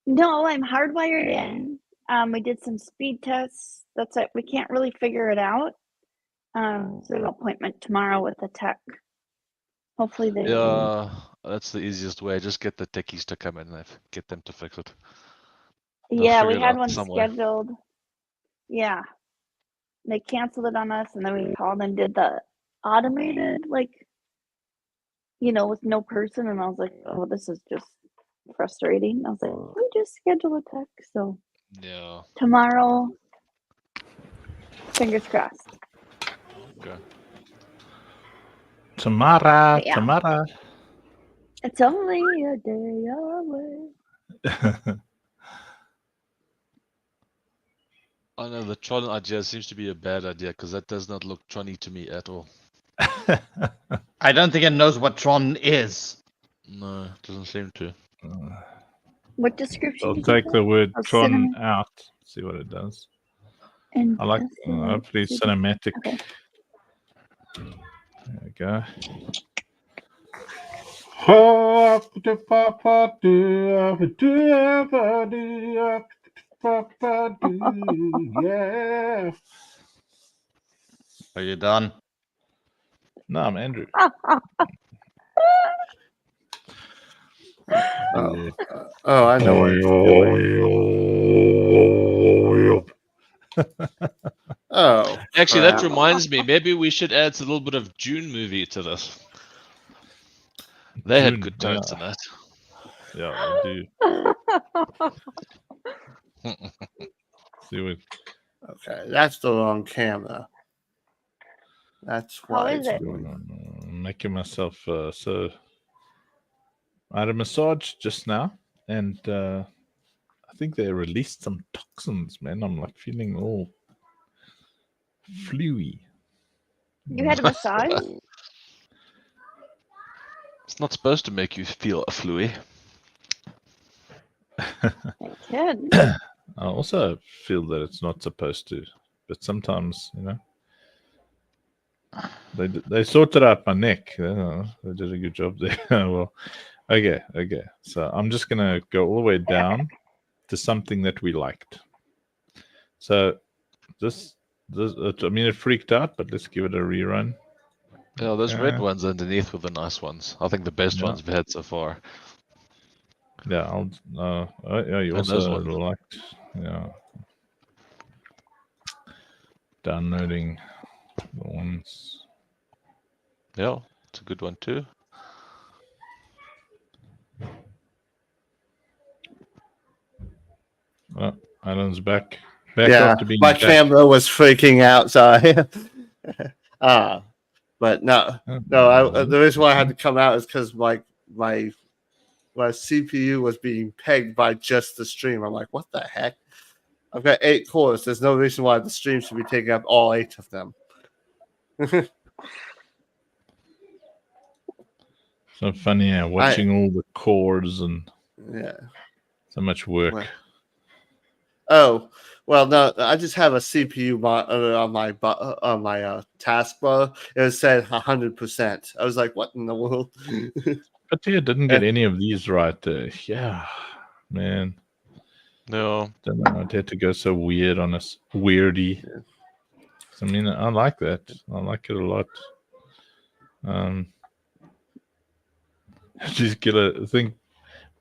No, I'm hardwired in. We did some speed tests. That's it. We can't really figure it out. So an appointment tomorrow with the tech. Hopefully they. Yeah, that's the easiest way. Just get the techies to come in and get them to fix it. They'll Yeah, we figure it had out one somewhere. scheduled. Yeah. They canceled it on us, and then we called and did the automated, like, with no person. And I was like, oh, this is just frustrating. I was like, we just schedule a tech. So Yeah. tomorrow, fingers crossed. Okay. Tomorrow, Yeah. tomorrow. It's only a day away. Oh no, the Tron idea seems to be a bad idea because that does not look Tron-y to me at all. I don't think it knows what Tron is. No, it doesn't seem to. What description? I'll did you take put? the word Oh, Tron cinnamon. out. See what it does. And I like hopefully cinematic. Okay. There we go. Yeah. Are you done? No, I'm Andrew. Oh, I know what you're doing. Oh, actually, that crap. reminds me. Maybe we should add a little bit of June movie to this. They had good tones in that. Yeah, they do. See what? Okay, that's the wrong camera. That's why is it's it? doing. Making myself so. I had a massage just now, and I think they released some toxins. Man, I'm like feeling all fluey. You had a massage? It's not supposed to make you feel fluey. It can. I also feel that it's not supposed to, but sometimes, they sorted out my neck. They did a good job there. Well, okay. So I'm just gonna go all the way down to something that we liked. So this I mean, it freaked out, but let's give it a rerun. Yeah, those red ones underneath were the nice ones. I think the best ones we've had so far. Yeah, yeah, you And also those ones. liked, yeah. Downloading the ones. Yeah, it's a good one too. Oh, Alan's back. Yeah, after being my back. camera was freaking out, sorry. But no, the reason why I had to come out is because my CPU was being pegged by just the stream. I'm like, what the heck? I've got 8 cores. There's no reason why the stream should be taking up all 8 of them. So funny, watching all the chords and so much work. Well, oh, well, no, I just have a CPU on my taskbar. It said 100%. I was like, what in the world? But yeah, didn't get any of these right. Yeah, man. No. Don't know. It had to go so weird on us. Weirdy. Yeah. I mean, I like that. I like it a lot. Just think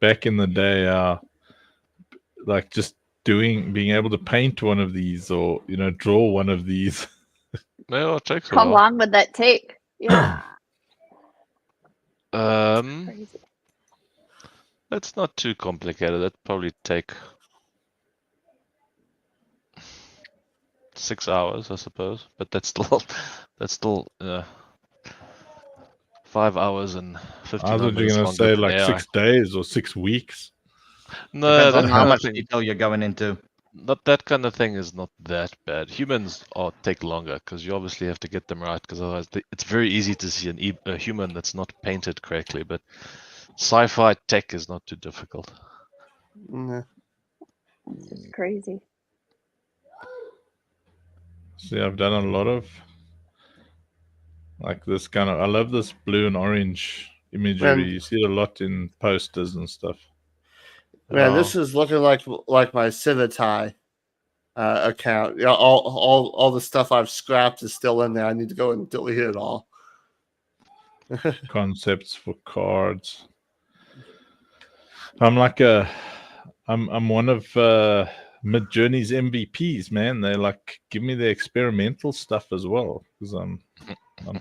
back in the day, like just being able to paint one of these or draw one of these. No, it takes a How while. long would that take? Yeah. It's not too complicated. That'd probably take 6 hours, I suppose. But that's still 5 hours and 59 I thought you were minutes gonna say longer than like AI. 6 days or 6 weeks. No, Depends on that how kind much of thing. detail you're going into. Not that kind of thing is not that bad. Humans take longer because you obviously have to get them right. Because otherwise, it's very easy to see a human that's not painted correctly. But sci-fi tech is not too difficult. It's just crazy. See, I've done a lot of like this kind of. I love this blue and orange imagery. Man. You see it a lot in posters and stuff. Man, this is looking like my Civitai account. Yeah, all the stuff I've scrapped is still in there. I need to go and delete it all. Concepts for cards. I'm one of Midjourney's MVPs, man. They like give me the experimental stuff as well because I'm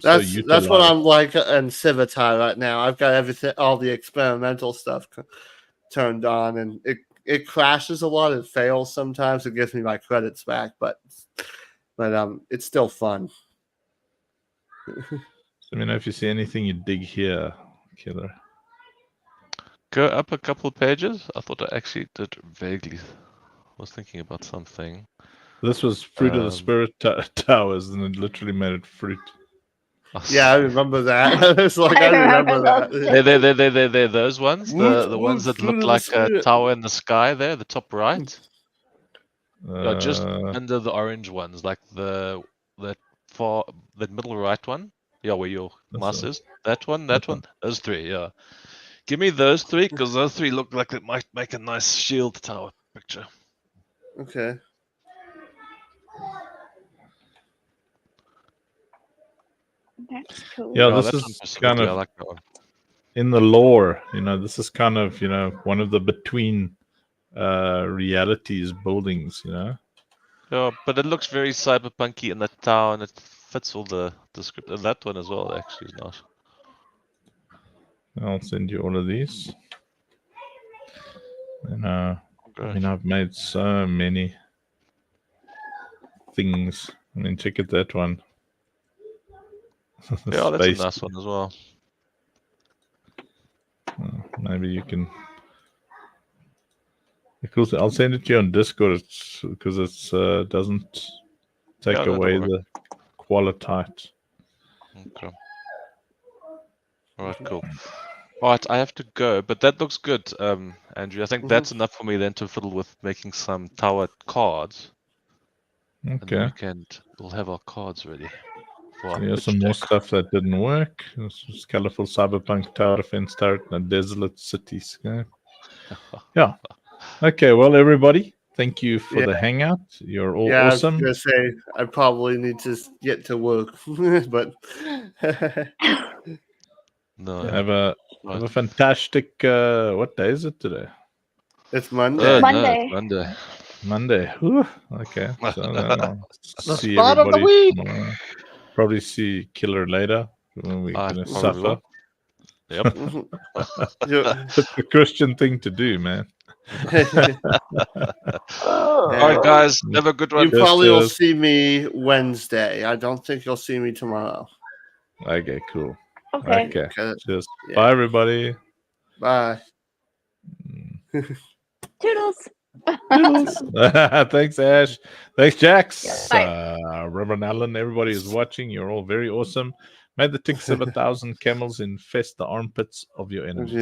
That's what I'm like in Civitai right now. I've got everything, all the experimental stuff turned on, and it crashes a lot. It fails sometimes. It gives me my credits back, but it's still fun. Let me know if you see anything you dig here, Killer. Go up a couple pages. I thought I actually did vaguely. Was thinking about something. This was Fruit of the Spirit Towers, and it literally made it fruit. Yeah, I remember that. It's like I remember that. They're those ones. The ones that look like a tower in the sky there, the top right. Yeah, just under the orange ones, like the middle right one. Yeah, where your mouse is. That one. Those three, yeah. Give me those three, because those three look like it might make a nice shield tower picture. Okay. That's cool. Yeah, Oh, this that one is kind specifically, I of like that one. in the lore. This is kind of one of the between realities buildings. Yeah, but it looks very cyberpunky in the tower, and it fits all the script. And that one as well, actually, is nice. I'll send you all of these. And I've made so many things. Check out that one. Yeah, that's a nice one as well. Maybe you can. Because I'll send it to you on Discord because it doesn't take away the quality. Okay. All right, cool. All right, I have to go, but that looks good, Andrew. I think that's enough for me then to fiddle with making some tower cards. Okay. And we'll have our cards ready. Here's some more stuff that didn't work. This is colorful cyberpunk tower defense turret in a desolate cityscape. Yeah. Okay, well, everybody, thank you for the hangout. You're all awesome. I was gonna say I probably need to get to work, but no. Have a fantastic. What day is it today? It's Monday. Monday. Monday. Monday. Whew. Okay. So then I'll The see start of the everybody week. tomorrow. Probably see Killer later when we're gonna suffer. Will. Yep. It's the Christian thing to do, man. All right, guys, have a good one. You probably will see me Wednesday. I don't think you'll see me tomorrow. Okay, cool. Okay. Okay. Cheers. Bye, everybody. Bye. Toodles. Thanks, Ash. Thanks, Jax. Bye. Reverend Allen, everybody is watching. You're all very awesome. May the ticks of 1,000 camels infest the armpits of your enemies.